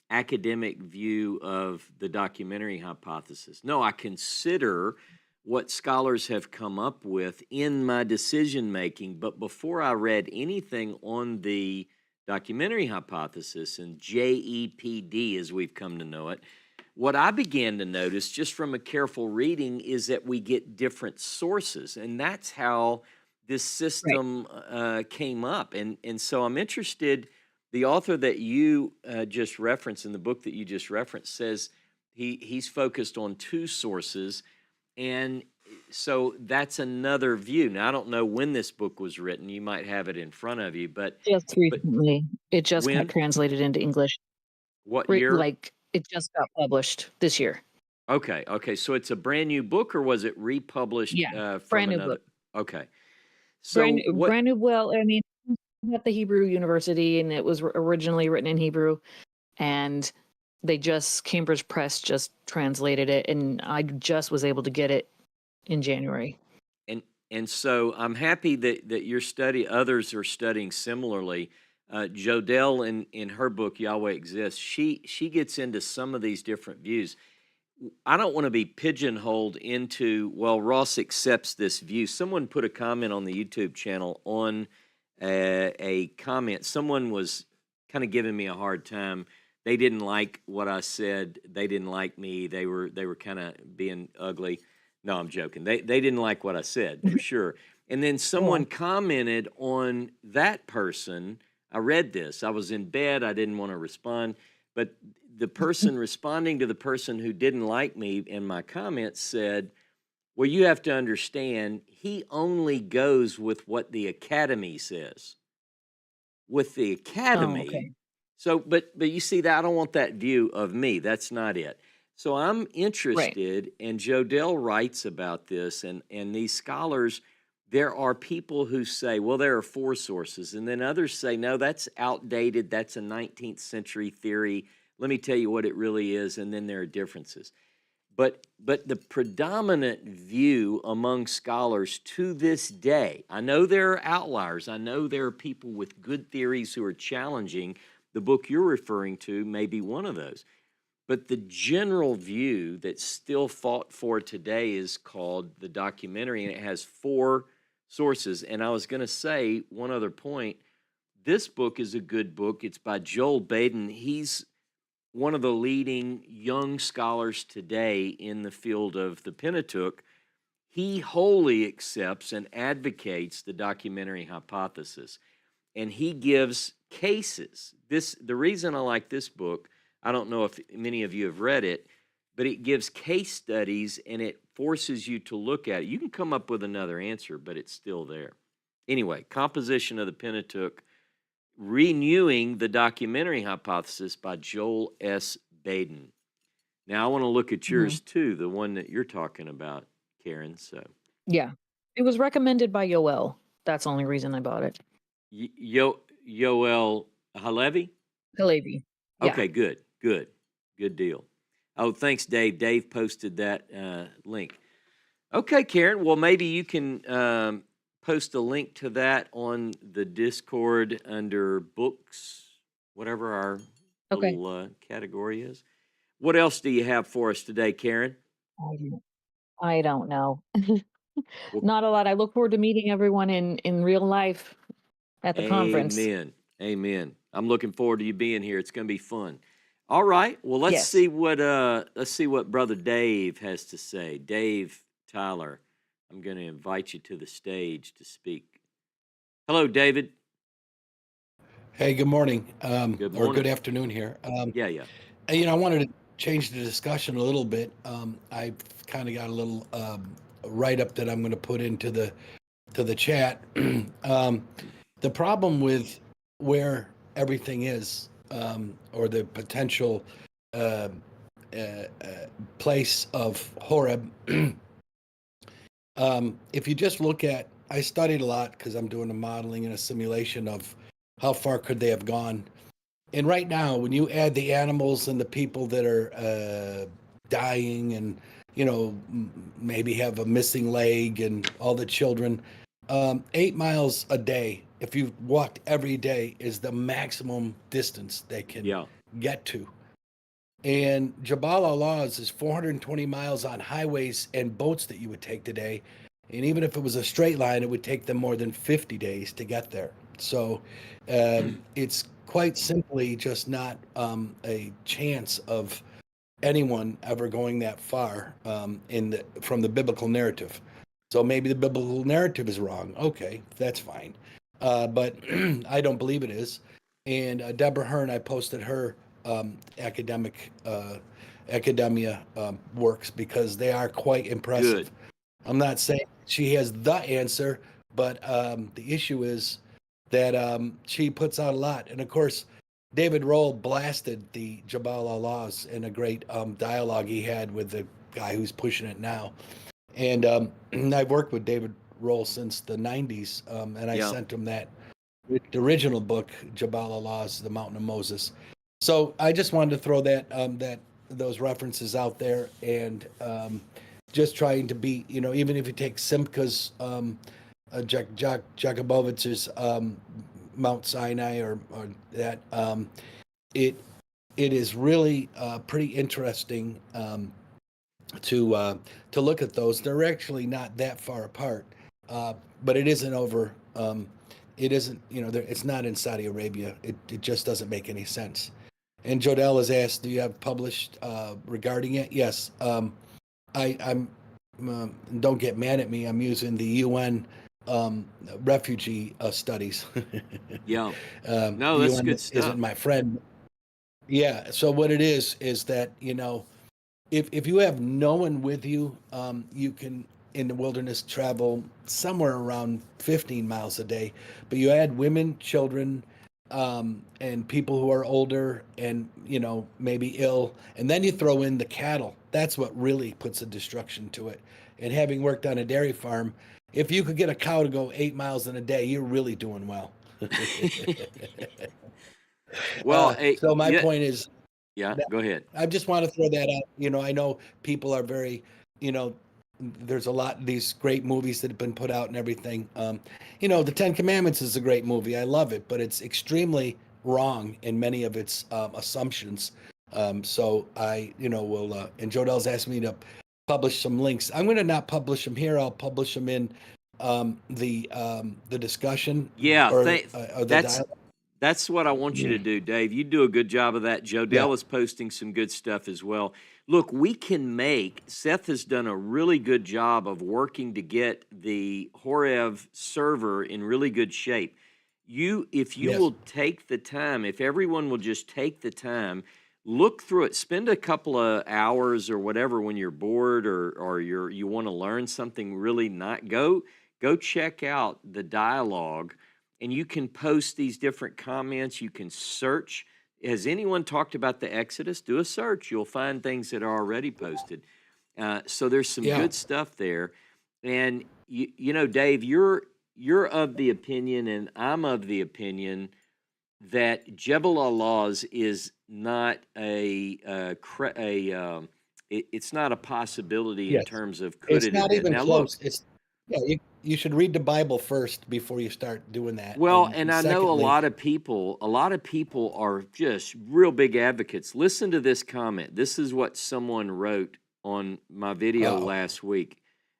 academic view of the documentary hypothesis. No, I consider what scholars have come up with in my decision making. But before I read anything on the documentary hypothesis and JEPD, as we've come to know it, what I began to notice just from a careful reading is that we get different sources, and that's how this Right. system came up. And so I'm interested. The author that you just referenced in the book that you just referenced says he's focused on two sources, and so that's another view. Now I don't know when this book was written. You might have it in front of you, but Just recently. It just got when? translated into English. What year? Like, it just got published this year. Okay. So it's a brand new book, or was it republished Yeah, from brand new another? book. Okay. Brand So what? brand new. Well, I mean, at the Hebrew University, and it was originally written in Hebrew, and Cambridge Press just translated it, and I just was able to get it in January. And and so I'm happy that others are studying similarly. Jodelle in her book Yahweh Exists, she gets into some of these different views. I don't want to be pigeonholed into, well, Ross accepts this view. Someone put a comment on the YouTube channel on a comment. Someone was kind of giving me a hard time. They didn't like what I said. They didn't like me. They were kind of being ugly. No, I'm joking. They didn't like what I said for sure. And then Yeah. someone commented on that person. I read this. I was in bed. I didn't want to respond, but the person responding to the person who didn't like me in my comments said, well, you have to understand, he only goes with what the academy says. With the Oh, academy. okay. So, but you see that I don't want that view of me. That's not it. So I'm Right. interested, and Jodelle writes about this, and these scholars, there are people who say, well, there are four sources, and then others say, no, that's outdated. That's a 19th century theory. Let me tell you what it really is, and then there are differences. But the predominant view among scholars to this day, I know there are outliers. I know there are people with good theories who are challenging. The book you're referring to may be one of those. But the general view that's still fought for today is called the documentary, and it has four sources. And I was going to say one other point. This book is a good book. It's by Joel Baden. He's one of the leading young scholars today in the field of the Pentateuch. He wholly accepts and advocates the documentary hypothesis, and he gives cases. The reason I like this book, I don't know if many of you have read it, but it gives case studies and it forces you to look at it. You can come up with another answer, but it's still there. Anyway, composition of the Pentateuch, Renewing the Documentary Hypothesis by Joel S. Baden. Now, I want to look at yours too, the one that you're talking about, Karen. So, Yeah. It was recommended by Yoel. That's the only reason I bought it. Yoel Halevi? Halevi. Yeah. Okay, good deal. Oh, thanks, Dave. Dave posted that link. Okay, Karen. Well, maybe you can post a link to that on the Discord under books, whatever our Okay. little category is. What else do you have for us today, Karen? I don't know. Well, Not a lot. I look forward to meeting everyone in real life at the conference. amen. Amen. I'm looking forward to you being here. It's going to be fun. All right. Well, Yes. let's see what Brother Dave has to say. Dave Tyler, I'm going to invite you to the stage to speak. Hello, David. Hey, good morning, Good or good morning. afternoon here. Yeah. I wanted to change the discussion a little bit. I've kind of got a little write-up that I'm going to put into the chat. The problem with where everything is, or the potential uh, place of Horeb, if you just look at, I studied a lot because I'm doing a modeling and a simulation of how far could they have gone. And right now, when you add the animals and the people that are dying and, maybe have a missing leg and all the children, 8 miles a day, if you walked every day, is the maximum distance they can Yeah. get to. And Jabal Allah's is 420 miles on highways and boats that you would take today. And even if it was a straight line, it would take them more than 50 days to get there. So it's quite simply just not a chance of anyone ever going that far from the biblical narrative. So maybe the biblical narrative is wrong. Okay, that's fine. But I don't believe it is. And Deborah Hearn, I posted her academia works because they are quite impressive. Good. I'm not saying she has the answer, but the issue is that she puts out a lot. And of course, David Roll blasted the Jabal Allahs in a great dialogue he had with the guy who's pushing it now. And I've worked with David Roll since the 90s, and I Yeah. sent him the original book, Jabal Allahs, The Mountain of Moses. So I just wanted to throw those references out there, and just trying to be, even if you take Simca's Jacobovich's Mount Sinai or that, it is really pretty interesting to look at those. They're actually not that far apart, but it isn't over. It isn't, it's not in Saudi Arabia. It just doesn't make any sense. And Jodell has asked, do you have published regarding it? Yes. I'm don't get mad at me. I'm using the UN refugee studies. Yeah. No, that's UN good stuff. isn't my friend. Yeah. So what it is that, if you have no one with you, you can in the wilderness travel somewhere around 15 miles a day. But you add women, children, and people who are older and maybe ill, and then you throw in the cattle. That's what really puts a destruction to it. And having worked on a dairy farm, if you could get a cow to go 8 miles in a day, you're really doing well. Well, So my yeah, point is, yeah, go ahead. I just want to throw that out. I know people are very, there's a lot of these great movies that have been put out and everything. The Ten Commandments is a great movie. I love it, but it's extremely wrong in many of its assumptions. So I, will, and Jodell's asked me to publish some links. I'm going to not publish them here. I'll publish them in the discussion. Yeah, or the dialogue. That's what I want you to do, Dave. You do a good job of that. Jodell is posting some good stuff as well. Look, Seth has done a really good job of working to get the Horeb server in really good shape. If you Yes. will take the time, if everyone will just take the time, look through it, spend a couple of hours or whatever when you're bored or you want to learn something really go check out the dialogue. And you can post these different comments. You can search. Has anyone talked about the Exodus? Do a search. You'll find things that are already posted. So there's some good stuff there. And Dave, you're of the opinion, and I'm of the opinion that Jebel Allah's is not it's not a possibility in terms of could It's it not have been. even Now, close. You should read the Bible first before you start doing that. Well, and I know a secondly, lot of people are just real big advocates. Listen to this comment. This is what someone wrote on my video Uh-oh. last week.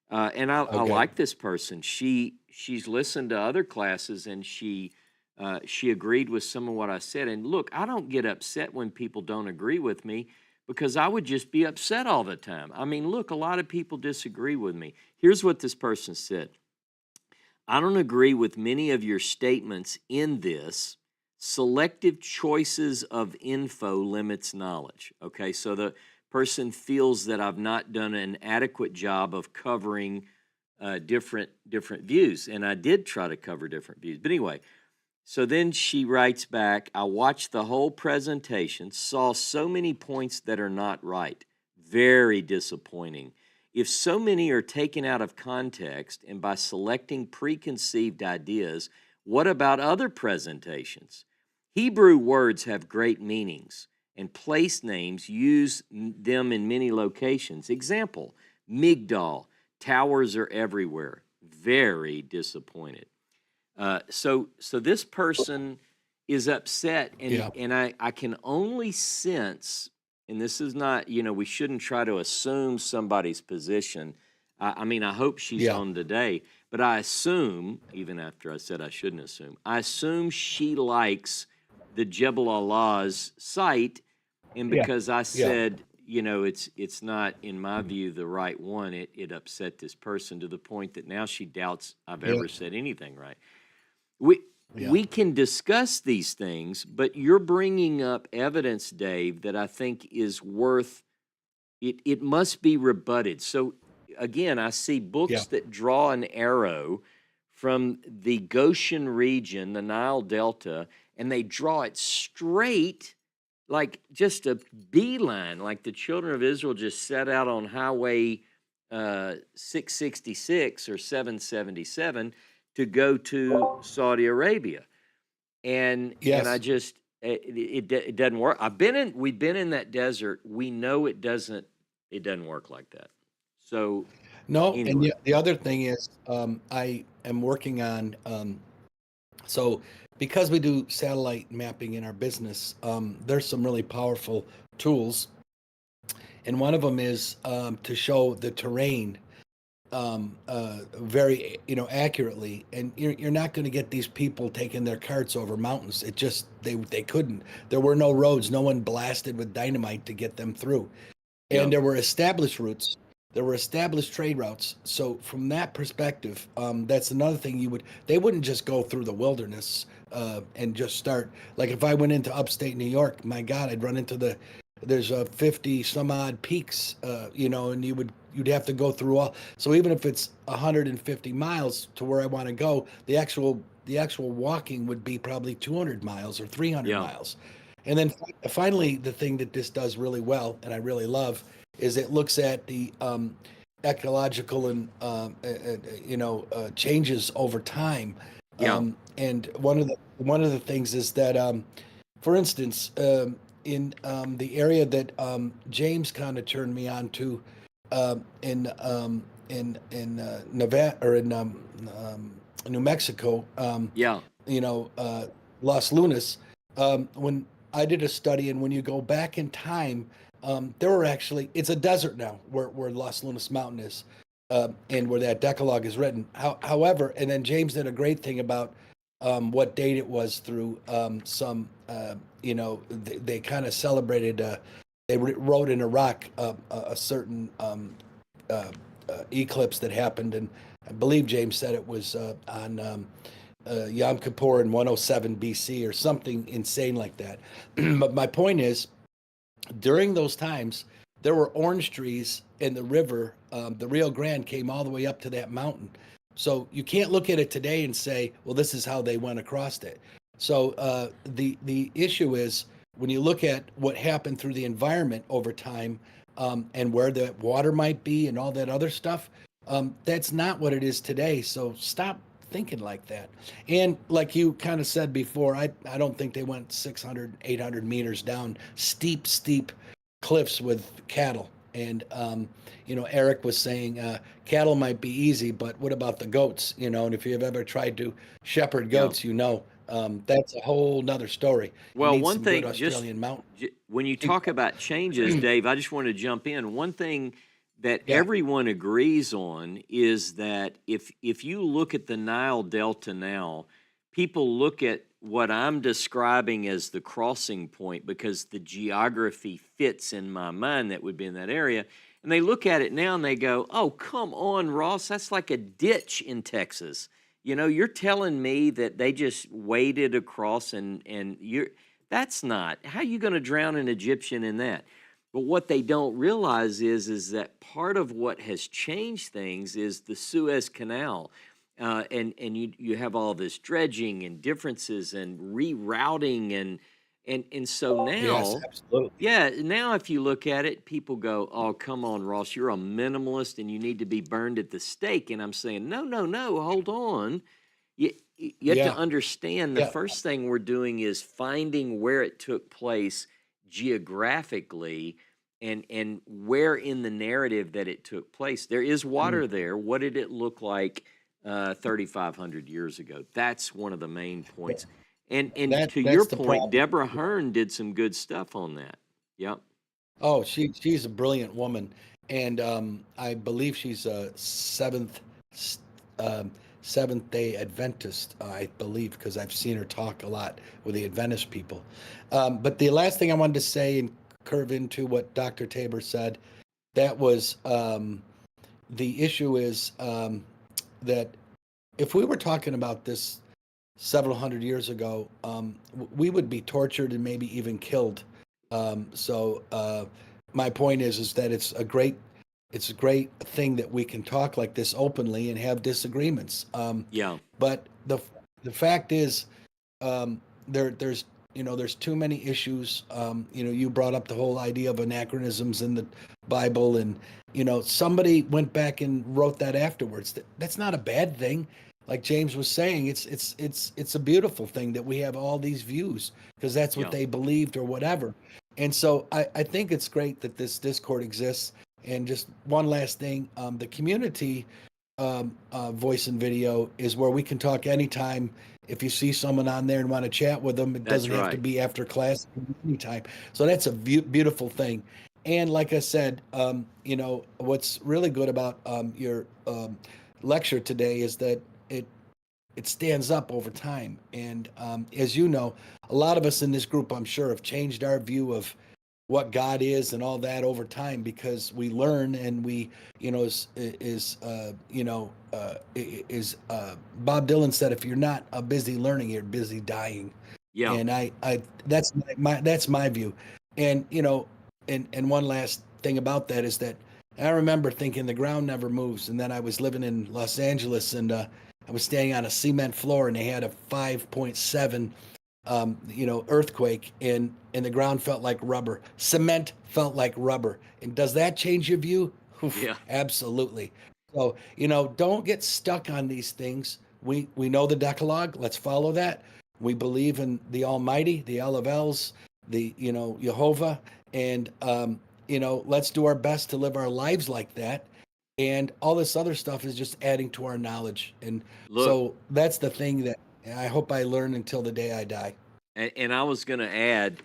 And I Okay. like this person. She's listened to other classes, and she agreed with some of what I said. And look, I don't get upset when people don't agree with me, because I would just be upset all the time. I mean, look, a lot of people disagree with me. Here's what this person said. I don't agree with many of your statements in this. Selective choices of info limits knowledge. Okay, so the person feels that I've not done an adequate job of covering different views, and I did try to cover different views. But anyway, so then she writes back, I watched the whole presentation, saw so many points that are not right. Very disappointing. If so many are taken out of context and by selecting preconceived ideas, what about other presentations? Hebrew words have great meanings, and place names use them in many locations. Example, Migdal, towers are everywhere. Very disappointed. So this person is upset, and Yeah. and I can only sense, and this is not, we shouldn't try to assume somebody's position. I mean, I hope she's Yeah. on today, but I assume, even after I said I shouldn't assume, I assume she likes the Jebel Allah's site, and Yeah. because I Yeah. said, it's not, in my view, the right one, it upset this person to the point that now she doubts I've Yeah. ever said anything right. We Yeah. we can discuss these things, but you're bringing up evidence, Dave, that I think is worth it. It must be rebutted. So again, I see books Yeah. that draw an arrow from the Goshen region, the Nile Delta, and they draw it straight, like just a beeline, like the children of Israel just set out on Highway 666 or 777 to go to Saudi Arabia, and I Yes. just it doesn't work. We've been in that desert. We know it doesn't work like that. So No, and anyway, the other thing is, I am working on, so because we do satellite mapping in our business, there's some really powerful tools, and one of them is to show the terrain very, accurately. And you're not going to get these people taking their carts over mountains. It just they couldn't. There were no roads. No one blasted with dynamite to get them through. yeah, And there were established routes. There were established trade routes. So from that perspective, that's another thing they wouldn't just go through the wilderness and just start. Like if I went into upstate New York, my God, I'd run into there's 50 some odd peaks, and you'd have to go through all. So even if it's 150 miles to where I want to go, the actual walking would be probably 200 miles or 300 yeah, miles. And then finally, the thing that this does really well, and I really love, is it looks at the ecological and changes over time. yeah, And one of the things is that, for instance, in the area that James kind of turned me on to, in Nevada or in New Mexico, yeah, Los Lunas. When I did a study, and when you go back in time, there were actually, it's a desert now where Los Lunas Mountain is, and where that Decalogue is written. However, and then James did a great thing about what date it was through some, they kind of celebrated, they wrote in Iraq a certain eclipse that happened, and I believe James said it was on Yom Kippur in 107 BC or something insane like that. But my point is, during those times, there were orange trees in the river. The Rio Grande came all the way up to that mountain. So you can't look at it today and say, well, this is how they went across it. So the issue is, when you look at what happened through the environment over time, and where the water might be and all that other stuff, that's not what it is today. So stop thinking like that. And like you kind of said before, I don't think they went 600, 800 meters down steep cliffs with cattle. And, Eric was saying cattle might be easy, but what about the goats? And if you've ever tried to shepherd yeah. goats, that's a whole nother story. You Well, need one some thing, good just Australian mountain. when you talk about changes, Dave, I just want to jump in. One thing that Yeah. everyone agrees on is that if you look at the Nile Delta now, people look at what I'm describing as the crossing point because the geography fits in my mind that would be in that area. And they look at it now and they go, oh, come on, Ross, that's like a ditch in Texas. You know, you're telling me that they just waded across and that's not. How are you going to drown an Egyptian in that? But what they don't realize is that part of what has changed things is the Suez Canal. And you have all this dredging and differences and rerouting and so Yes, now, absolutely. yeah, now if you look at it, people go, oh, come on, Ross, you're a minimalist and you need to be burned at the stake. And I'm saying, no, no, no, hold on. You have to Yeah. understand the Yeah. first thing we're doing is finding where it took place geographically and where in the narrative that it took place. There is Mm. water there. What did it look like 3,500 years ago? That's one of the main points. And to your That's the point, problem. Deborah Hearn did some good stuff on that. Yep. Oh, she's a brilliant woman, and I believe she's a s- um, Seventh Day Adventist. I believe because I've seen her talk a lot with the Adventist people. But the last thing I wanted to say and curve into what Dr. Tabor said, that was the issue is that if we were talking about this several hundred years ago, we would be tortured and maybe even killed. So my point is that it's a great thing that we can talk like this openly and have disagreements. Yeah. But the fact is, there's there's too many issues. You brought up the whole idea of anachronisms in the Bible, and somebody went back and wrote that afterwards. That's not a bad thing. Like James was saying, it's a beautiful thing that we have all these views because that's what Yeah. they believed or whatever. And so I think it's great that this Discord exists. And just one last thing, the community voice and video is where we can talk anytime. If you see someone on there and want to chat with them, it That's doesn't have to right. be after class, anytime. So that's a beautiful thing. And like I said, what's really good about your lecture today is that it stands up over time. And as you know, a lot of us in this group, I'm sure, have changed our view of what God is and all that over time because we learn and we, Bob Dylan said, if you're not busy learning, you're busy dying. Yeah. And I that's my view. And and one last thing about that is that I remember thinking the ground never moves. And then I was living in Los Angeles and I was staying on a cement floor and they had a 5.7 earthquake and the ground felt like rubber. Cement felt like rubber. And does that change your view? Oof, Yeah. absolutely. So, don't get stuck on these things. We know the Decalogue. Let's follow that. We believe in the Almighty, the El of Els, the, Jehovah. And, let's do our best to live our lives like that. And all this other stuff is just adding to our knowledge. And Look, so that's the thing that I hope I learn until the day I die. and I was going to add,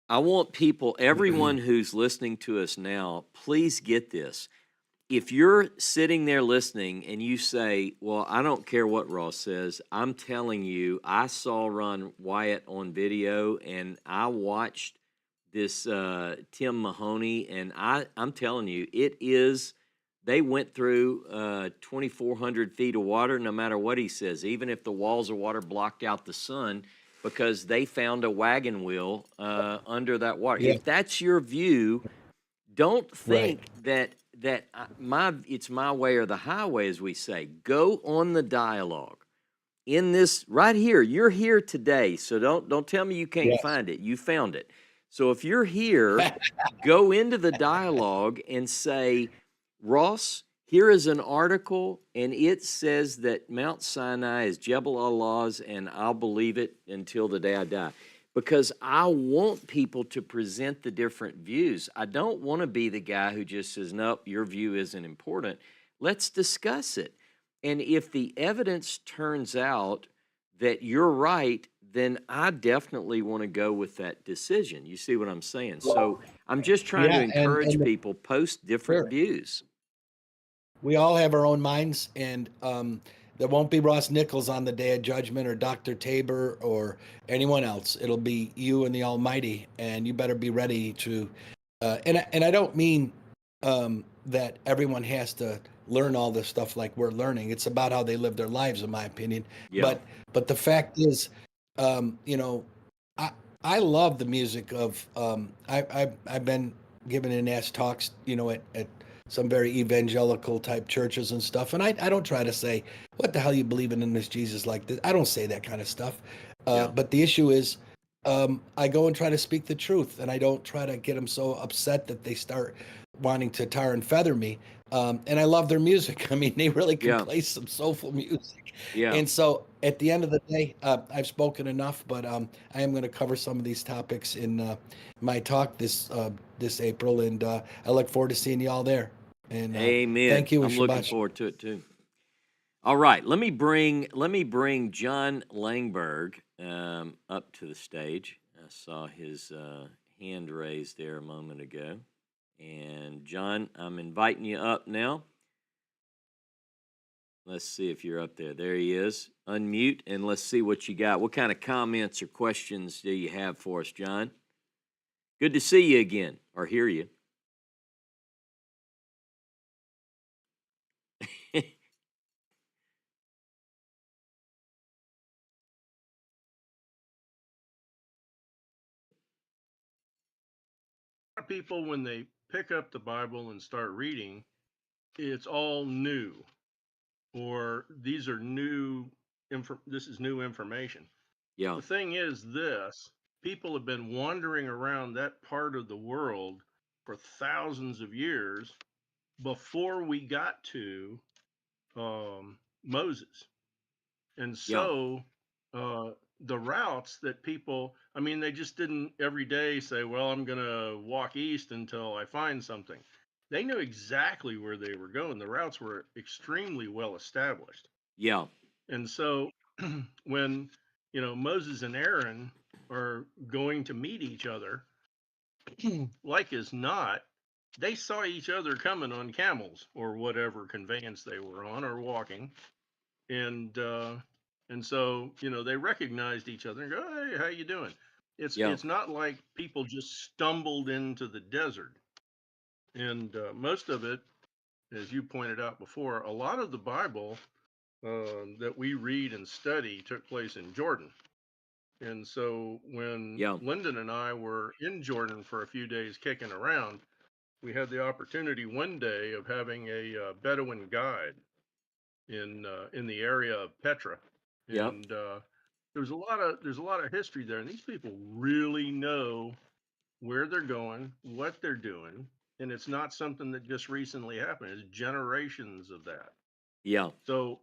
I want people, everyone who's listening to us now, please get this. If you're sitting there listening and you say, well, I don't care what Ross says, I'm telling you, I saw Ron Wyatt on video and I watched this Tim Mahoney, and I'm telling you, they went through 2,400 feet of water no matter what he says, even if the walls of water blocked out the sun, because they found a wagon wheel under that water. Yeah. If that's your view, don't Right. think that it's my way or the highway, as we say. Go on the dialogue. In this right here, you're here today, so don't tell me you can't Yes. find it. You found it. So if you're here, go into the dialogue and say, Ross, here is an article, and it says that Mount Sinai is Jebel Allah's, and I'll believe it until the day I die. Because I want people to present the different views. I don't want to be the guy who just says, nope, your view isn't important. Let's discuss it. And if the evidence turns out that you're right, then I definitely want to go with that decision. You see what I'm saying? So I'm just trying to Yeah, encourage people, post different Sure. views. we all have our own minds, and there won't be Ross Nichols on the day of judgment, or Dr. Tabor, or anyone else. It'll be you and the Almighty, and you better be ready to. And I don't mean that everyone has to learn all this stuff like we're learning. It's about how they live their lives, in my opinion. Yeah. But the fact is, you know, I I love the music of I've been given and asked talks, you know, at some very evangelical type churches and stuff, and I don't try to say what the hell you believing in this Jesus like this. I don't say that kind of stuff. Yeah. But the issue is, I go and try to speak the truth, and I don't try to get them so upset that they start wanting to tar and feather me. And I love their music. I mean, they really can Yeah. play some soulful music. Yeah. And so at the end of the day, I've spoken enough, but I am going to cover some of these topics in my talk this April, and I look forward to seeing you all there. And Amen. thank you, and I'm looking Shabbat forward to it too. All right, let me bring John Langberg up to the stage. I saw his hand raised there a moment ago. And John, I'm inviting you up now. Let's see if you're up there. There he is. Unmute and let's see what you got. What kind of comments or questions do you have for us, John? Good to see you again, or hear you. People, when they pick up the Bible and start reading, it's all new, or these are new this is new information. Yeah. The thing is this, people have been wandering around that part of the world for thousands of years before we got to Moses. And Yeah. so the routes that people, I mean, they just didn't every day say, well, I'm going to walk east until I find something. They knew exactly where they were going. The routes were extremely well established. Yeah. And so when, Moses and Aaron are going to meet each other, like as not, they saw each other coming on camels or whatever conveyance they were on, or walking. And so they recognized each other and go, hey, how you doing? Yeah. It's not like people just stumbled into the desert. And most of it, as you pointed out before, a lot of the Bible that we read and study took place in Jordan. And so when Yeah. Lyndon and I were in Jordan for a few days kicking around, we had the opportunity one day of having a Bedouin guide in the area of Petra. Yeah. And there's a lot of history there, and these people really know where they're going, what they're doing, and it's not something that just recently happened. It's generations of that. Yeah. So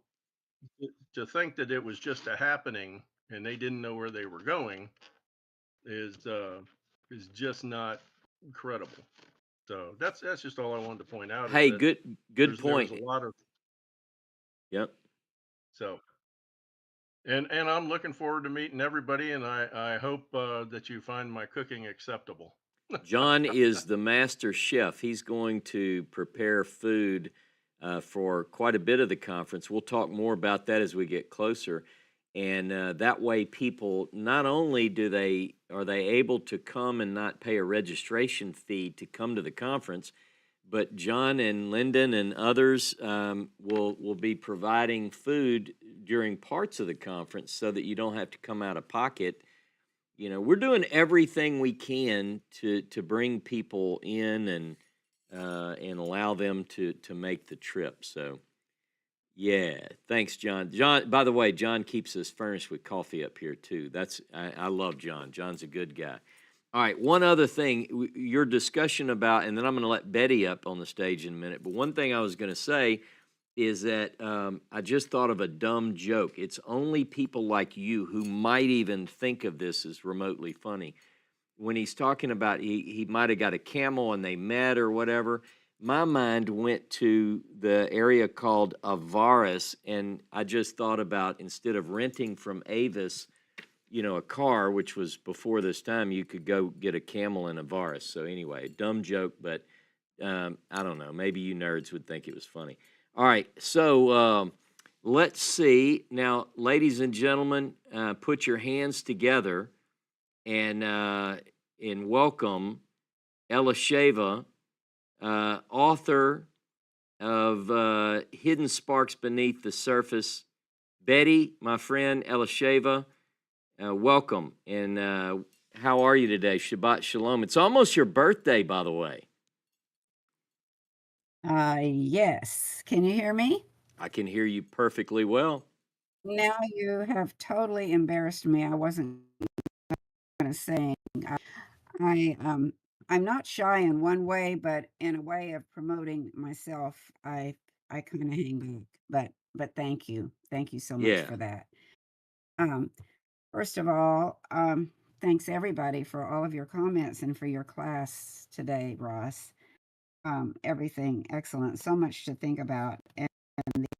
to think that it was just a happening and they didn't know where they were going is just not credible. So that's just all I wanted to point out. Hey, Is that good there was point. a lot of Yep. so. And I'm looking forward to meeting everybody, and I hope that you find my cooking acceptable. John is the master chef. He's going to prepare food for quite a bit of the conference. We'll talk more about that as we get closer. And that way, people, not only are they able to come and not pay a registration fee to come to the conference, but John and Lyndon and others will be providing food during parts of the conference so that you don't have to come out of pocket. We're doing everything we can to bring people in and allow them to make the trip. So, yeah, thanks, John. John, by the way, John keeps us furnished with coffee up here too. I love John. John's a good guy. All right, one other thing, your discussion about, and then I'm going to let Betty up on the stage in a minute, but one thing I was going to say is that I just thought of a dumb joke. It's only people like you who might even think of this as remotely funny. When he's talking about he might have got a camel and they met or whatever, my mind went to the area called Avaris, and I just thought about, instead of renting from Avis, a car, which was before this time, you could go get a camel in Avaris. So anyway, dumb joke, but I don't know. Maybe you nerds would think it was funny. All right, so let's see. Now, ladies and gentlemen, put your hands together and welcome Elisheva, author of Hidden Sparks Beneath the Surface. Betty, my friend Elisheva, welcome. And how are you today? Shabbat Shalom. It's almost your birthday, by the way. Yes. Can you hear me? I can hear you perfectly well. Now you have totally embarrassed me. I wasn't going to say. I'm not shy in one way, but in a way of promoting myself, I kind of hang back. But thank you. Thank you so much Yeah. for that. Um, First of all, thanks everybody for all of your comments and for your class today, Ross. Everything excellent. So much to think about. And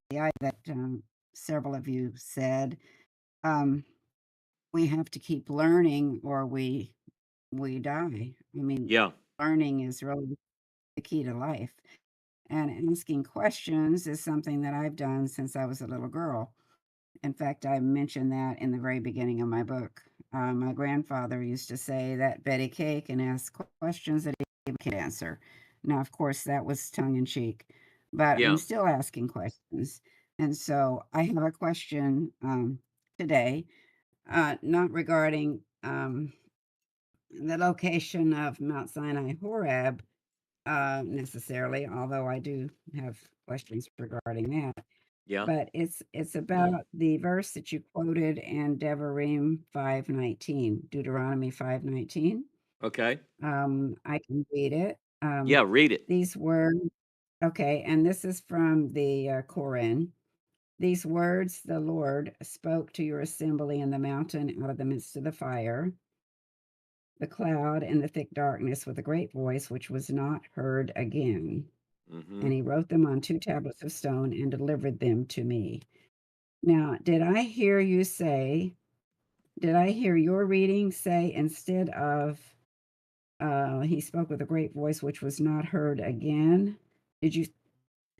the idea that several of you said, we have to keep learning or we die. I mean, Yeah. learning is really the key to life. And asking questions is something that I've done since I was a little girl. In fact, I mentioned that in the very beginning of my book. My grandfather used to say that Betty Kay can ask questions that he can answer. Now, of course, that was tongue in cheek, but Yeah. I'm still asking questions. And so I have a question today, not regarding the location of Mount Sinai Horeb necessarily, although I do have questions regarding that. Yeah. But it's about the verse that you quoted in Devarim 5:19, Deuteronomy 5:19. Okay. I can read it. Yeah, read it. These words, okay, and this is from the Koran. These words the Lord spoke to your assembly in the mountain out of the midst of the fire, the cloud, and the thick darkness with a great voice, which was not heard again. Mm-hmm. And he wrote them on 2 tablets of stone and delivered them to me. Now, did I hear your reading say instead of he spoke with a great voice which was not heard again? Did you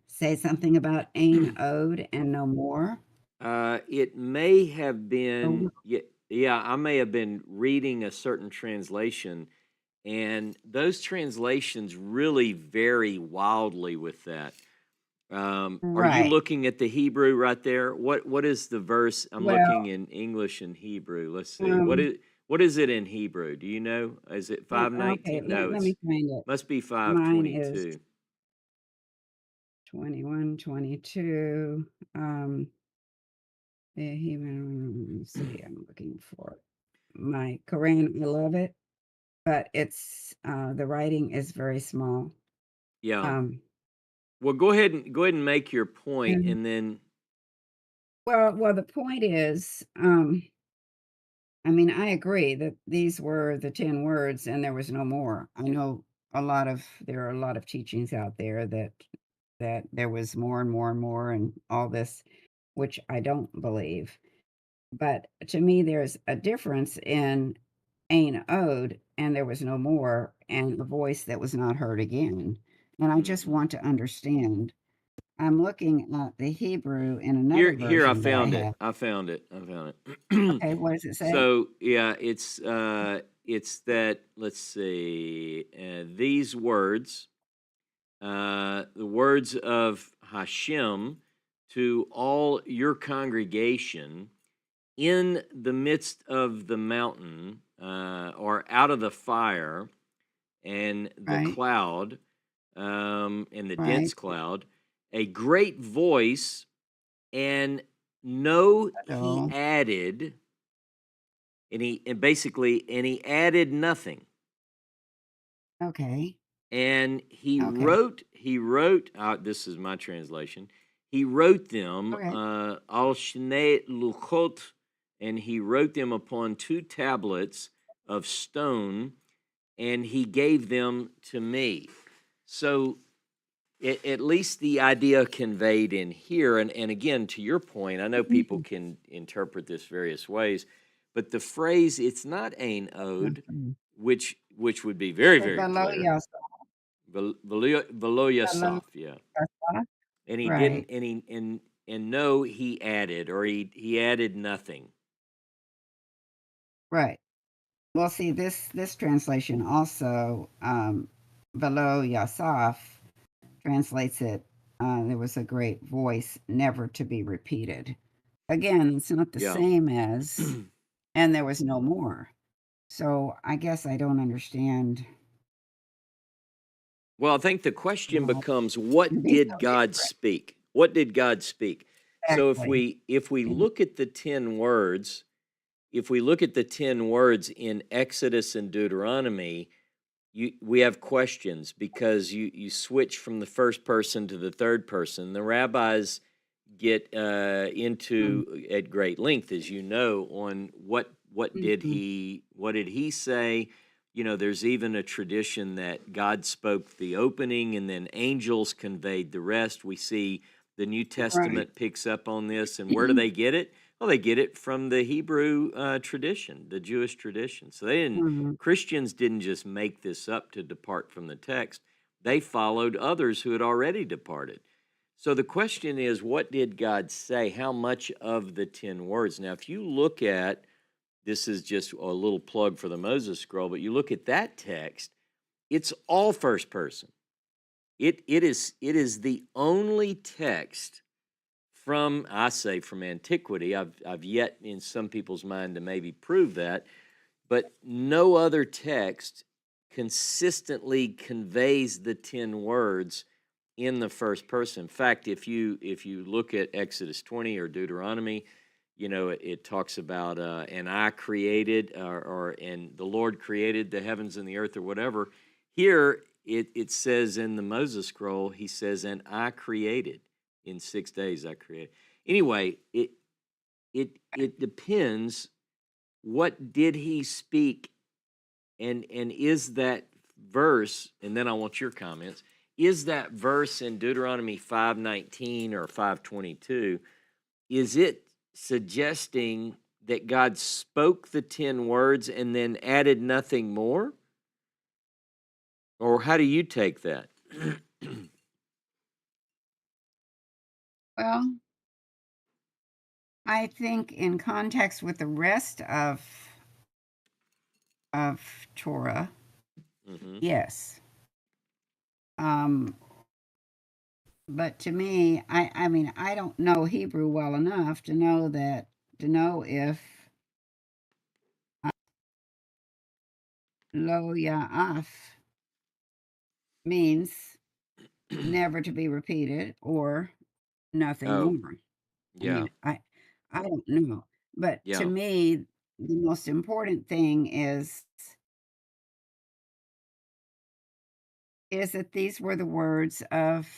say something about Ain Ode and no more? It may have been, Oh, yeah, I may have been reading a certain translation, and those translations really vary wildly with that. Are you right. looking at the Hebrew right there? What is the verse? I'm looking Well, in English and Hebrew. Let's see. um, What is it in Hebrew? Do you know? Is it okay, 5:19? No, let me it's find it. must be Mine is 5:22. 21, 22. Let's see, I'm looking for my Quran. I love it, but it's the writing is very small. Yeah. Um, Well, go ahead and make your point, and and then well, the point is, I mean, I agree that these were the 10 words and there was no more. I know there are a lot of teachings out there that there was more and more and more and all this, which I don't believe. But to me, there's a difference in Ain Ode and there was no more and a voice that was not heard again. And I just mhm. want to understand. I'm looking at the Hebrew in another Here I version that I found it. have. I found it. I found it. Okay, what does it say? So yeah, it's that. Let's see. These words, the words of Hashem to all your congregation in the midst of the mountain, or out of the fire and the Right, cloud, and the right. dense cloud, a great voice, and no, he So, added, and he added nothing. okay, And he okay, wrote, this is my translation. He wrote them, okay, al shnei luchot, and he wrote them upon 2 tablets of stone, and he gave them to me. So at least the idea conveyed in here, and again, to your point, I know people mhm, can interpret this various ways, but the phrase, it's not ein ode, mhm. which would be very, So very clear. Velo Velo Yasa, yasaf, yeah. Yasa. and he didn't, Right. and no, he added, or he added nothing. Right. Well, see, this translation also, Velo Yasaf translates it, there was a great voice, never to be repeated. Again, it's not the Yeah. same as, and there was no more. So I guess I don't understand Well, I think the question why becomes, it what can be did so God different. speak? What did God speak? So Exactly. if we Mhm. look at the 10 words, if we look at the 10 words in Exodus and Deuteronomy, we have questions because you switch from the first person to the third person. The rabbis get into at great length, as you know, on what did Mhm. he say. You know, there's even a tradition that God spoke the opening and then angels conveyed the rest. We see the New Right. Testament picks up on this, and where do they get it? Well, they get it from the Hebrew tradition, the Jewish tradition. So Mhm. Christians didn't just make this up to depart from the text. They followed others who had already departed. So the question is, what did God say? How much of the 10 words? Now, if you look at, this is just a little plug for the Moses scroll, but you look at that text, it's all first person. It is the only text from, I say, from antiquity. I've yet in some people's mind to maybe prove that, but no other text consistently conveys the 10 words in the first person. In fact, if you look at Exodus 20 or Deuteronomy, you know, it talks about and I created, or and the Lord created the heavens and the earth, or whatever. Here it says in the Moses scroll, he says, and I created in 6 days I created. Anyway, it depends, what did he speak, and is that verse, and then I want your comments, is that verse in Deuteronomy 5:19 or 5:22, is it suggesting that God spoke the 10 words and then added nothing more? Or how do you take that? Well, I think in context with the rest of Torah, Hmm. yes. Um, but to me, I mean, I don't know Hebrew well enough to know if lo ya'af means never to be repeated or nothing Oh, more. I yeah, mean, I don't know. But to yeah, me, the most important thing is that these were the words of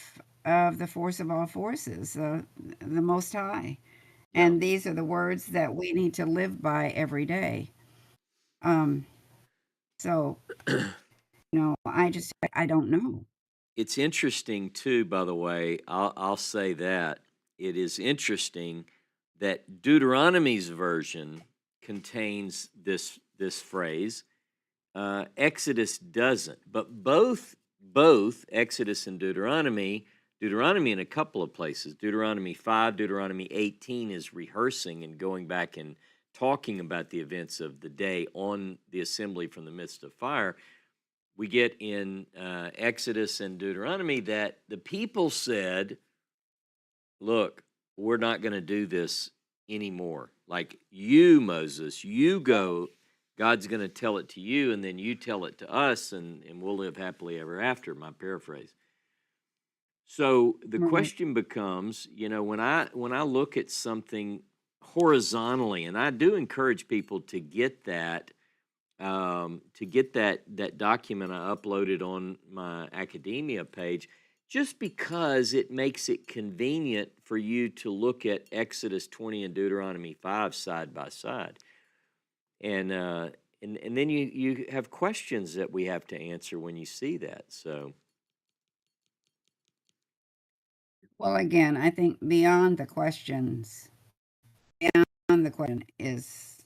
the force of all forces, the Most High, yeah. and these are the words that we need to live by every day. Um, so I don't know. It's interesting too, by the way. I'll say that it is interesting that Deuteronomy's version contains this phrase. Exodus doesn't, but both Exodus and Deuteronomy in a couple of places. Deuteronomy 5, Deuteronomy 18 is rehearsing and going back and talking about the events of the day on the assembly from the midst of fire. We get in Exodus and Deuteronomy that the people said, look, we're not going to do this anymore. Like, you, Moses, you go. God's going to tell it to you, and then you tell it to us, and we'll live happily ever after, my paraphrase. So the Right. question becomes, you know, when I look at something horizontally, and I do encourage people to get that document I uploaded on my academia page, just because it makes it convenient for you to look at Exodus 20 and Deuteronomy 5 side by side, and and then you have questions that we have to answer when you see that. So Well, again, I think beyond the questions, beyond the question is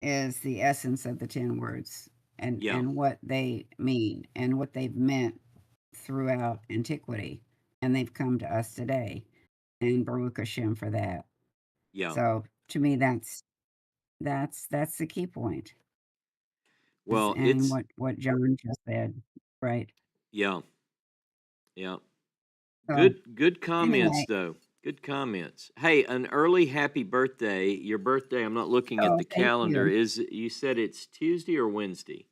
the essence of the 10 words yeah, and what they mean and what they've meant throughout antiquity. and they've come to us today. And Baruch Hashem for that. Yeah. So to me, that's the key point. Well, And what John just said, right? yeah. So Good comments anyway, though. Good comments. Hey, an early happy birthday. Your birthday, I'm not looking at oh, the thank calendar. you. You said it's Tuesday or Wednesday?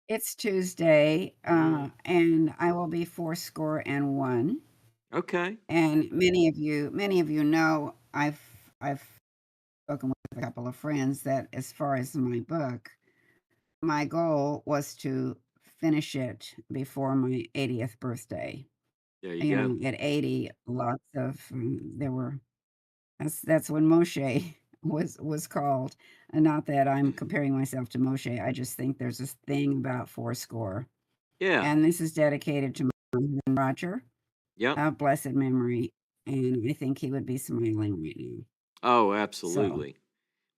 It's Tuesday, Mm, and I will be 81. okay. And many of you know I've spoken with a couple of friends that as far as my book, my goal was to finish it before my 80th birthday. There you You go. know, at 80, lots of there were that's when Moshe was called. And not that I'm comparing myself to Moshe. I just think there's this thing about fourscore. Yeah. And this is dedicated to my husband Roger, Yep. of blessed memory. And I think he would be smiling right now. Oh, So absolutely.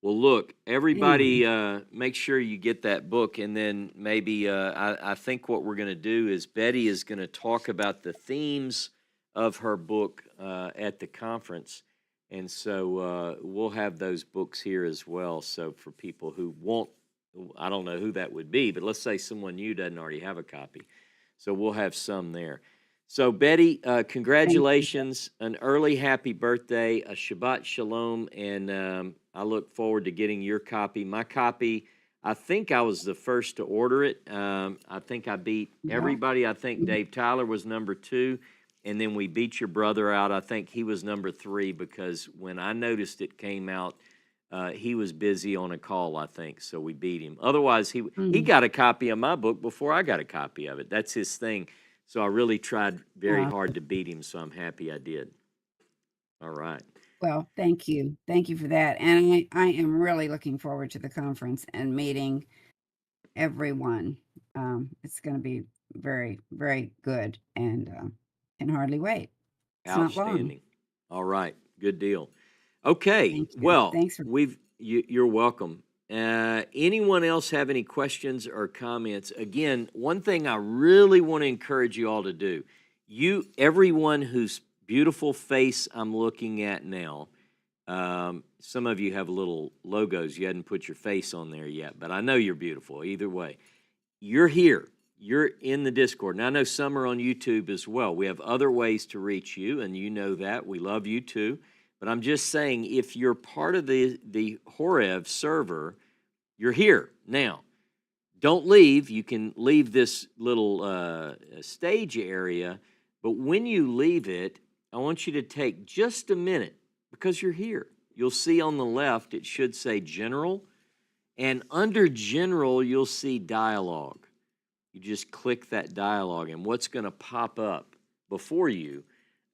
Well, look, anyway, everybody, make sure you get that book, and then maybe I think what we're going to do is Betty is going to talk about the themes of her book at the conference, and so we'll have those books here as well. So for people who want, I don't know who that would be, but let's say someone new doesn't already have a copy, so we'll have some there. So, Betty, thank you. congratulations, an early happy birthday, a Shabbat Shalom, and I look forward to getting your copy. My copy, I think I was the first to order it. I think I beat Yeah. everybody. I think Dave Tyler was number 2, and then we beat your brother out. I think he was number 3 because when I noticed it came out, he was busy on a call, I think, so we beat him. Otherwise, he Mm. got a copy of my book before I got a copy of it. That's his thing. So I really tried very Uh, hard to beat him, so I'm happy I did. All right. well, thank you. Thank you for that. And I am really looking forward to the conference and meeting everyone. It's going to be very, very good and can hardly wait. It's not long. Outstanding. All right. Good deal. Okay. Thank you. Well, Thanks for you're welcome. Anyone else have any questions or comments? Again, one thing I really want to encourage you all to do, everyone whose beautiful face I'm looking at now, some of you have little logos. You hadn't put your face on there yet, but I know you're beautiful either way. You're here. You're in the Discord. And I know some are on YouTube as well. We have other ways to reach you, and you know that. We love you too. But I'm just saying, if you're part of the Horeb server, you're here now. Don't leave. You can leave this little stage area, but when you leave it, I want you to take just a minute because you're here. You'll see on the left, it should say General, and under General, you'll see Dialogue. You just click that dialogue, and what's going to pop up before you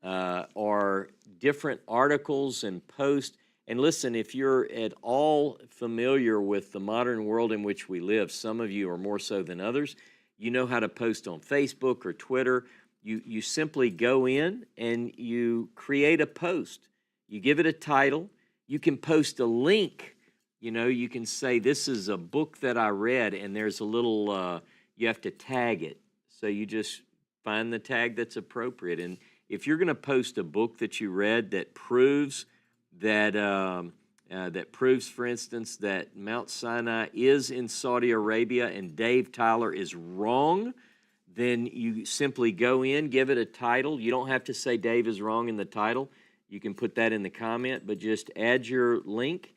are different articles and posts. And listen, if you're at all familiar with the modern world in which we live, some of you are more so than others, you know how to post on Facebook or Twitter. You simply go in and you create a post. You give it a title. You can post a link. You know, you can say, this is a book that I read, and there's a little, you have to tag it. So you just find the tag that's appropriate. And if you're going to post a book that you read that proves that, for instance, that Mount Sinai is in Saudi Arabia and Dave Tyler is wrong, then you simply go in, give it a title. You don't have to say Dave is wrong in the title. You can put that in the comment, but just add your link,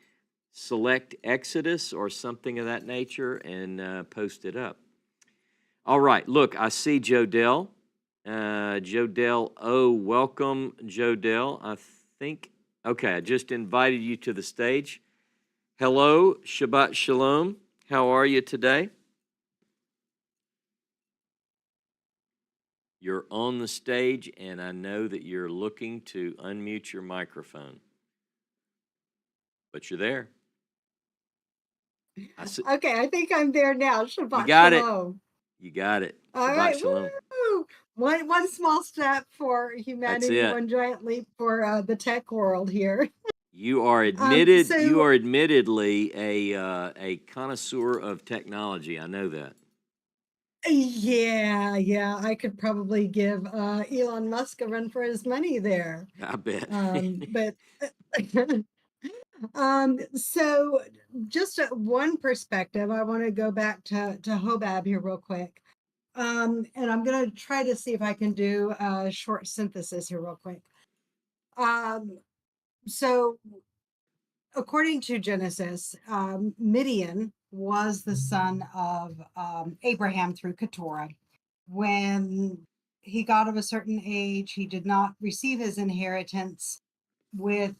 select Exodus or something of that nature, and post it up. All right, look, I see Jodell. Jodell, welcome, Jodell. I think, okay, I just invited you to the stage. Hello, Shabbat Shalom. How are you today? You're on the stage, and I know that you're looking to unmute your microphone. But you're there. Okay, I think I'm there now. You Shabbat got it. shalom. You got it. All Shabbat right, Shalom. woo! One small step for That's humanity, it. one giant leap for the tech world here. You are admitted. So You are admittedly a connoisseur of technology. I know that. Yeah, I could probably give Elon Musk a run for his money there. I bet. But so just one perspective, I want to go back to Hobab here real quick. And I'm going to try to see if I can do a short synthesis here real quick. So according to Genesis, Midian was the son of Abraham through Keturah. When he got of a certain age, he did not receive his inheritance with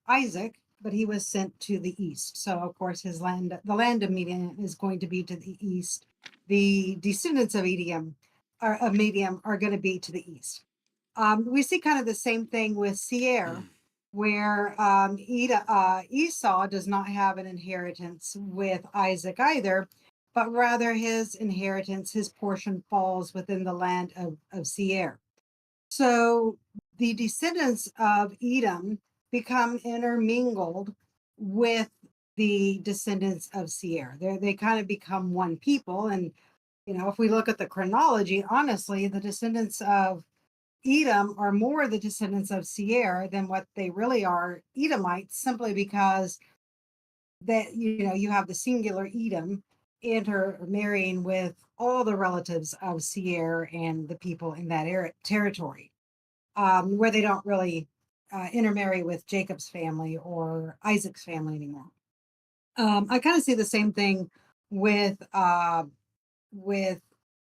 Isaac, but he was sent to the east. So, of course, his land, the land of Midian, is going to be to the east. The descendants of Midian are going to be to the east. We see kind of the same thing with Seir, where Esau does not have an inheritance with Isaac either, but rather his inheritance, his portion falls within the land of Seir. So the descendants of Edom become intermingled with the descendants of Seir. They kind of become one people. And, if we look at the chronology, honestly, the descendants of Edom are more the descendants of Seir than what they really are Edomites, simply because that you have the singular Edom intermarrying with all the relatives of Seir and the people in that territory, where they don't really intermarry with Jacob's family or Isaac's family anymore. I kind of see the same thing with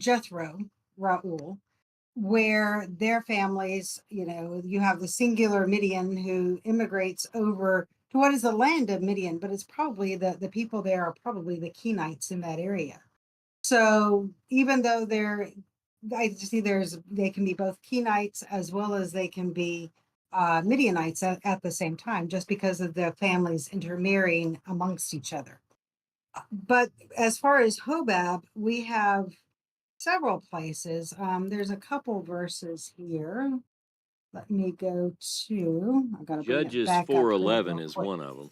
Jethro, Raul, where their families, you have the singular Midian who immigrates over to what is the land of Midian, but it's probably the people there are probably the Kenites in that area. So even though I see they can be both Kenites as well as they can be Midianites at the same time, just because of the families intermarrying amongst each other. But as far as Hobab, we have several places. There's a couple verses here. Let me go to, I've got to bring it Judges back up here 4:11 real is quick. one of them.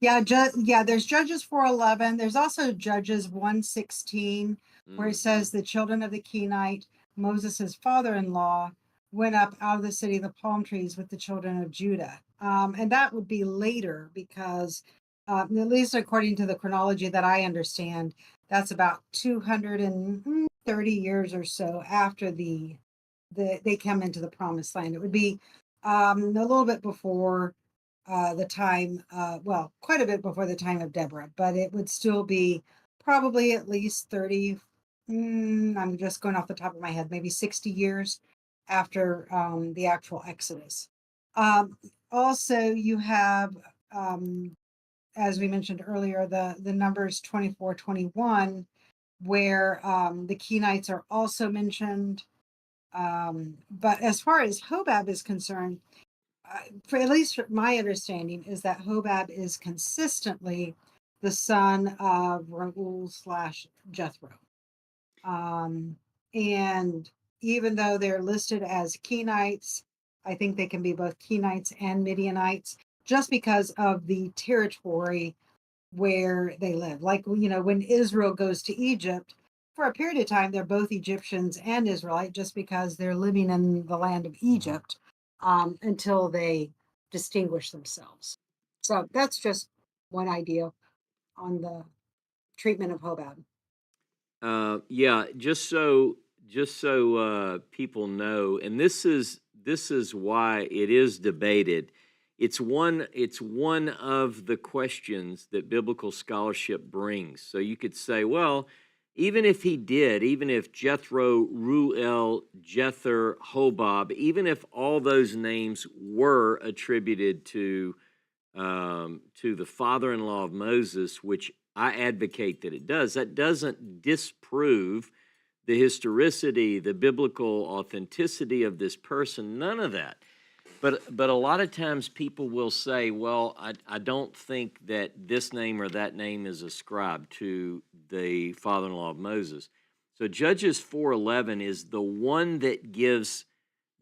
Yeah, there's Judges 4:11. There's also Judges 1:16, where it says the children of the Kenite, Moses' father-in-law, went up out of the city of the palm trees with the children of Judah. And that would be later because, at least according to the chronology that I understand, that's about 230 years or so after they come into the promised land. It would be a little bit before the time, quite a bit before the time of Deborah, but it would still be probably at least 30, I'm just going off the top of my head, maybe 60 years after the actual Exodus. Also, you have, as we mentioned earlier, the numbers 24-21, where the Kenites are also mentioned. But as far as Hobab is concerned, for at least my understanding is that Hobab is consistently the son of Raul / Jethro. And even though they're listed as Kenites, I think they can be both Kenites and Midianites just because of the territory where they live. Like, when Israel goes to Egypt, for a period of time, they're both Egyptians and Israelite just because they're living in the land of Egypt until they distinguish themselves. So that's just one idea on the treatment of Hobab. Yeah, just so people know, and this is why it is debated. It's one of the questions that biblical scholarship brings. So you could say, well, even if Jethro, Ruel, Jether, Hobab, even if all those names were attributed to the father-in-law of Moses, which I advocate that it does, that doesn't disprove the historicity, the biblical authenticity of this person, none of that. But a lot of times people will say, well, I don't think that this name or that name is ascribed to the father-in-law of Moses. So Judges 4:11 is the one that gives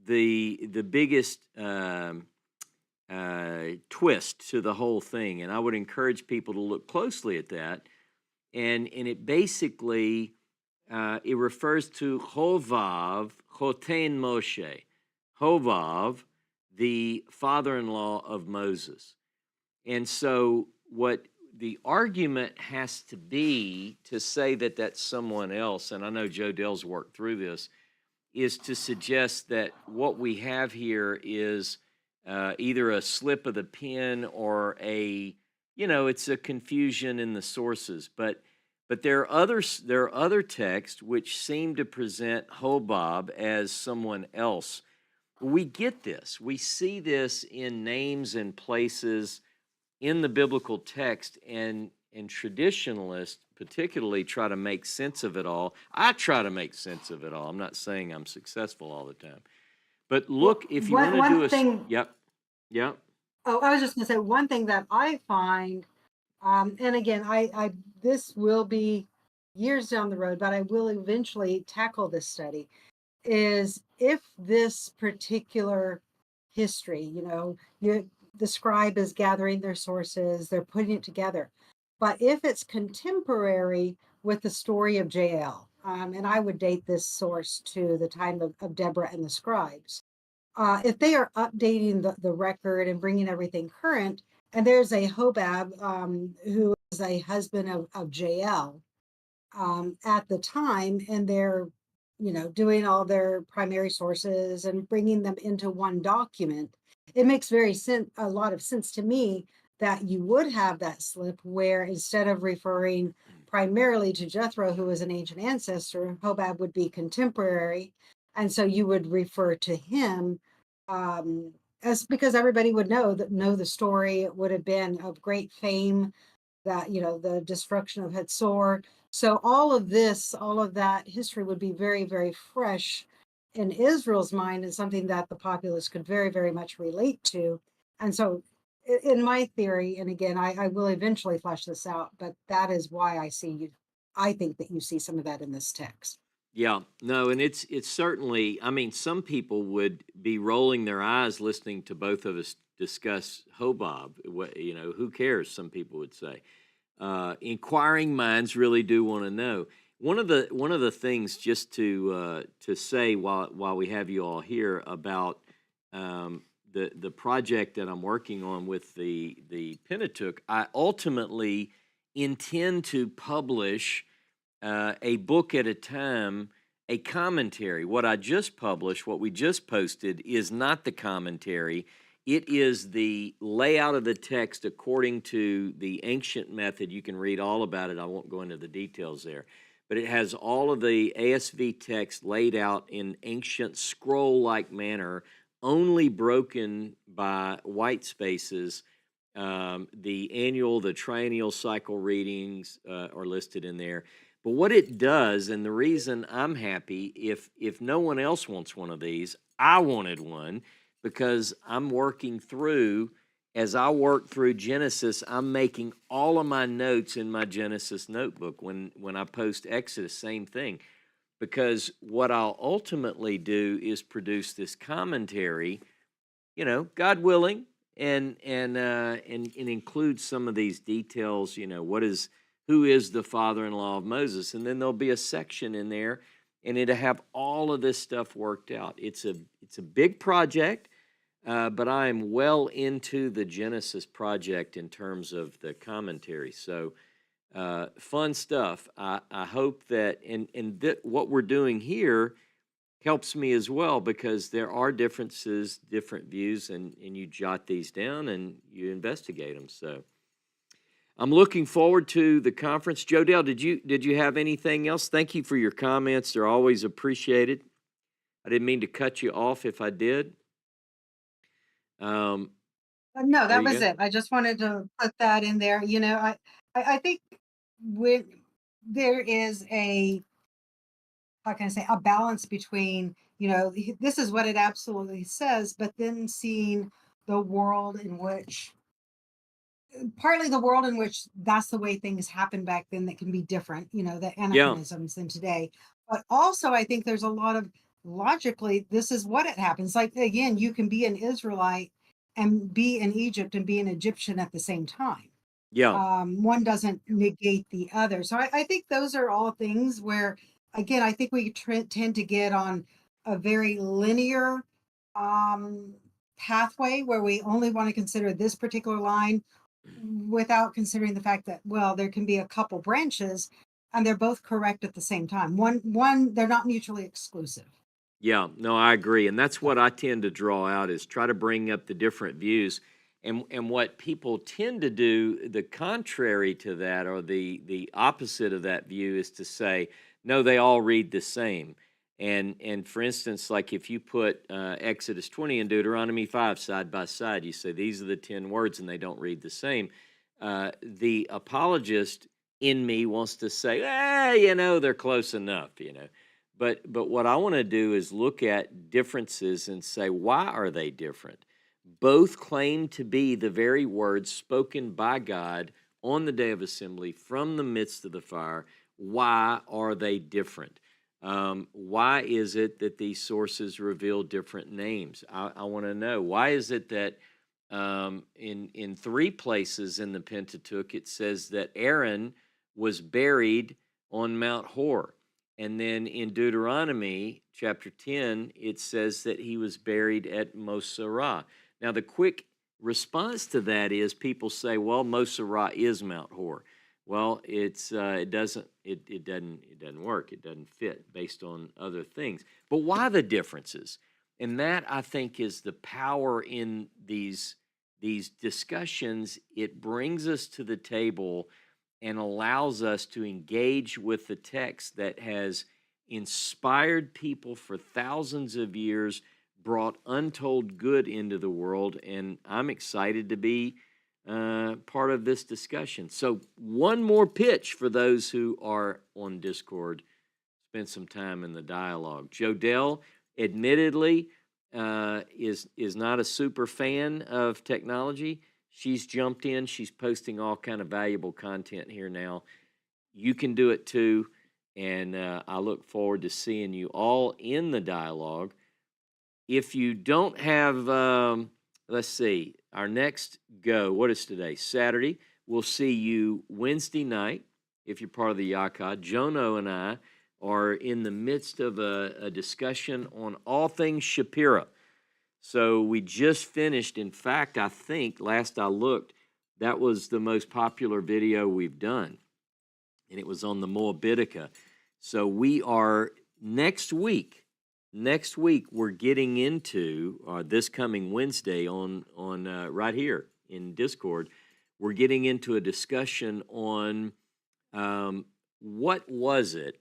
the biggest twist to the whole thing. And I would encourage people to look closely at that. And it basically it refers to Hovav, Choten Moshe, Hovav, the father-in-law of Moses. And so what the argument has to be to say that that's someone else, and I know Joe Dell's worked through this, is to suggest that what we have here is either a slip of the pen or it's a confusion in the sources. But there are other texts which seem to present Hobab as someone else. We get this. We see this in names and places in the biblical text, and traditionalists particularly try to make sense of it all. I try to make sense of it all. I'm not saying I'm successful all the time. But look, if you want to do one thing. Yep. Oh, I was just going to say one thing that I find, and again, I this will be years down the road, but I will eventually tackle this study, is if this particular history, the scribe is gathering their sources, they're putting it together. But if it's contemporary with the story of Jael, and I would date this source to the time of Deborah and the scribes, if they are updating the record and bringing everything current, and there's a Hobab who is a husband of Jael at the time, and they're doing all their primary sources and bringing them into one document, it makes a lot of sense to me that you would have that slip where instead of referring primarily to Jethro, who was an ancient ancestor, Hobab would be contemporary. And so you would refer to him as because everybody would know the story. It would have been of great fame that, the destruction of Hatzor. So all of that history would be very, very fresh in Israel's mind and something that the populace could very, very much relate to. And so in my theory, and again, I will eventually flesh this out, but that is why I think that you see some of that in this text. Yeah, no, and it's certainly, I mean, some people would be rolling their eyes listening to both of us discuss Hobab. Who cares, some people would say. Inquiring minds really do want to know. One of the things just to say while we have you all here about the project that I'm working on with the Pentateuch, I ultimately intend to publish a book at a time, a commentary. What I just published, what we just posted, is not the commentary. It is the layout of the text according to the ancient method. You can read all about it. I won't go into the details there. But it has all of the ASV text laid out in ancient scroll-like manner, only broken by white spaces. The annual, the triennial cycle readings are listed in there. But what it does, and the reason I'm happy, if no one else wants one of these, I wanted one, because I'm working through, as I work through Genesis, I'm making all of my notes in my Genesis notebook. When I post Exodus, same thing. Because what I'll ultimately do is produce this commentary, God willing, and include some of these details, who is the father-in-law of Moses? And then there'll be a section in there, and it'll have all of this stuff worked out. It's a big project, but I am well into the Genesis project in terms of the commentary. So fun stuff. I hope that, what we're doing here helps me as well, because there are differences, different views, and you jot these down and you investigate them. So I'm looking forward to the conference. Joe Dell, did you have anything else? Thank you for your comments. They're always appreciated. I didn't mean to cut you off if I did. No, that was it. I just wanted to put that in there. I think when there is how can I say, a balance between, this is what it absolutely says, but then seeing the world in which, partly the world in which that's the way things happen back then that can be different, the anachronisms than today. But also, I think there's a lot of logically, this is what it happens. Like, again, you can be an Israelite and be in Egypt and be an Egyptian at the same time. Yeah. One doesn't negate the other. So I think those are all things where again, I think we tend to get on a very linear pathway where we only want to consider this particular line without considering the fact that, well, there can be a couple branches and they're both correct at the same time. One, they're not mutually exclusive. Yeah, no, I agree. And that's what I tend to draw out is try to bring up the different views. And what people tend to do, the contrary to that or the opposite of that view is to say, no, they all read the same. And for instance, like if you put Exodus 20 and Deuteronomy 5 side by side, you say these are the 10 words and they don't read the same. The apologist in me wants to say, they're close enough, But what I want to do is look at differences and say, why are they different? Both claim to be the very words spoken by God on the day of assembly from the midst of the fire. Why are they different? Why is it that these sources reveal different names? I want to know. Why is it that in 3 places in the Pentateuch it says that Aaron was buried on Mount Hor? And then in Deuteronomy chapter 10, it says that he was buried at Moserah. Now, the quick response to that is people say, well, Moserah is Mount Hor. Well, it doesn't work. It doesn't fit based on other things. But why the differences? And that, I think, is the power in these discussions. It brings us to the table and allows us to engage with the text that has inspired people for thousands of years, brought untold good into the world, and I'm excited to be part of this discussion. So one more pitch for those who are on Discord. Spend some time in the dialogue. Jodelle, admittedly, is not a super fan of technology. She's jumped in. She's posting all kind of valuable content here now. You can do it too, and I look forward to seeing you all in the dialogue. If you don't have, let's see, our next go, what is today? Saturday. We'll see you Wednesday night if you're part of the Yakad. Jono and I are in the midst of a discussion on all things Shapira. So we just finished. In fact, I think last I looked, that was the most popular video we've done, and it was on the Moabitica. So we are next week we're getting into this coming Wednesday on right here in Discord. We're getting into a discussion on what was it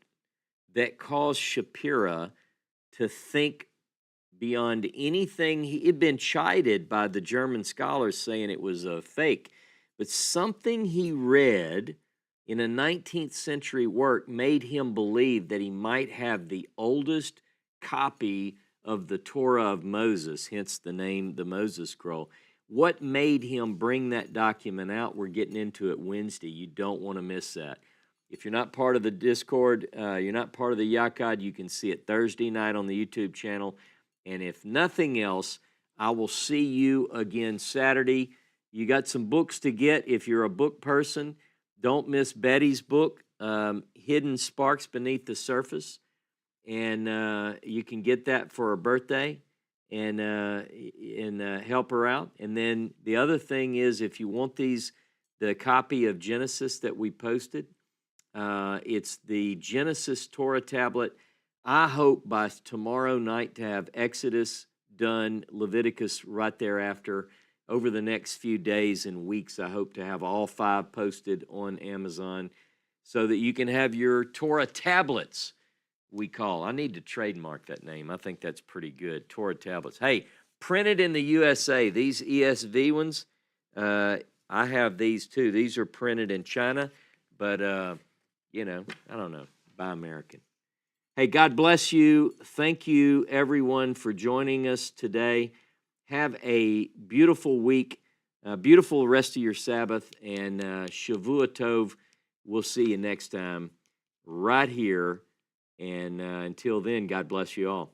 that caused Shapira to think beyond anything. He'd been chided by the German scholars saying it was a fake, but something he read in a 19th century work made him believe that he might have the oldest copy of the Torah of Moses, hence the name, the Moses Scroll. What made him bring that document out? We're getting into it Wednesday. You don't want to miss that. If you're not part of the Discord, you're not part of the Yakad, you can see it Thursday night on the YouTube channel. And if nothing else, I will see you again Saturday. You got some books to get if you're a book person. Don't miss Betty's book, Hidden Sparks Beneath the Surface. And you can get that for her birthday and help her out. And then the other thing is, if you want the copy of Genesis that we posted, it's the Genesis Torah tablet. I hope by tomorrow night to have Exodus done, Leviticus right thereafter. Over the next few days and weeks, I hope to have all 5 posted on Amazon so that you can have your Torah tablets, we call. I need to trademark that name. I think that's pretty good, Torah tablets. Hey, printed in the USA. These ESV ones, I have these too. These are printed in China, but, I don't know, buy American. Hey, God bless you. Thank you, everyone, for joining us today. Have a beautiful week, beautiful rest of your Sabbath, and Shavua Tov. We'll see you next time right here. And until then, God bless you all.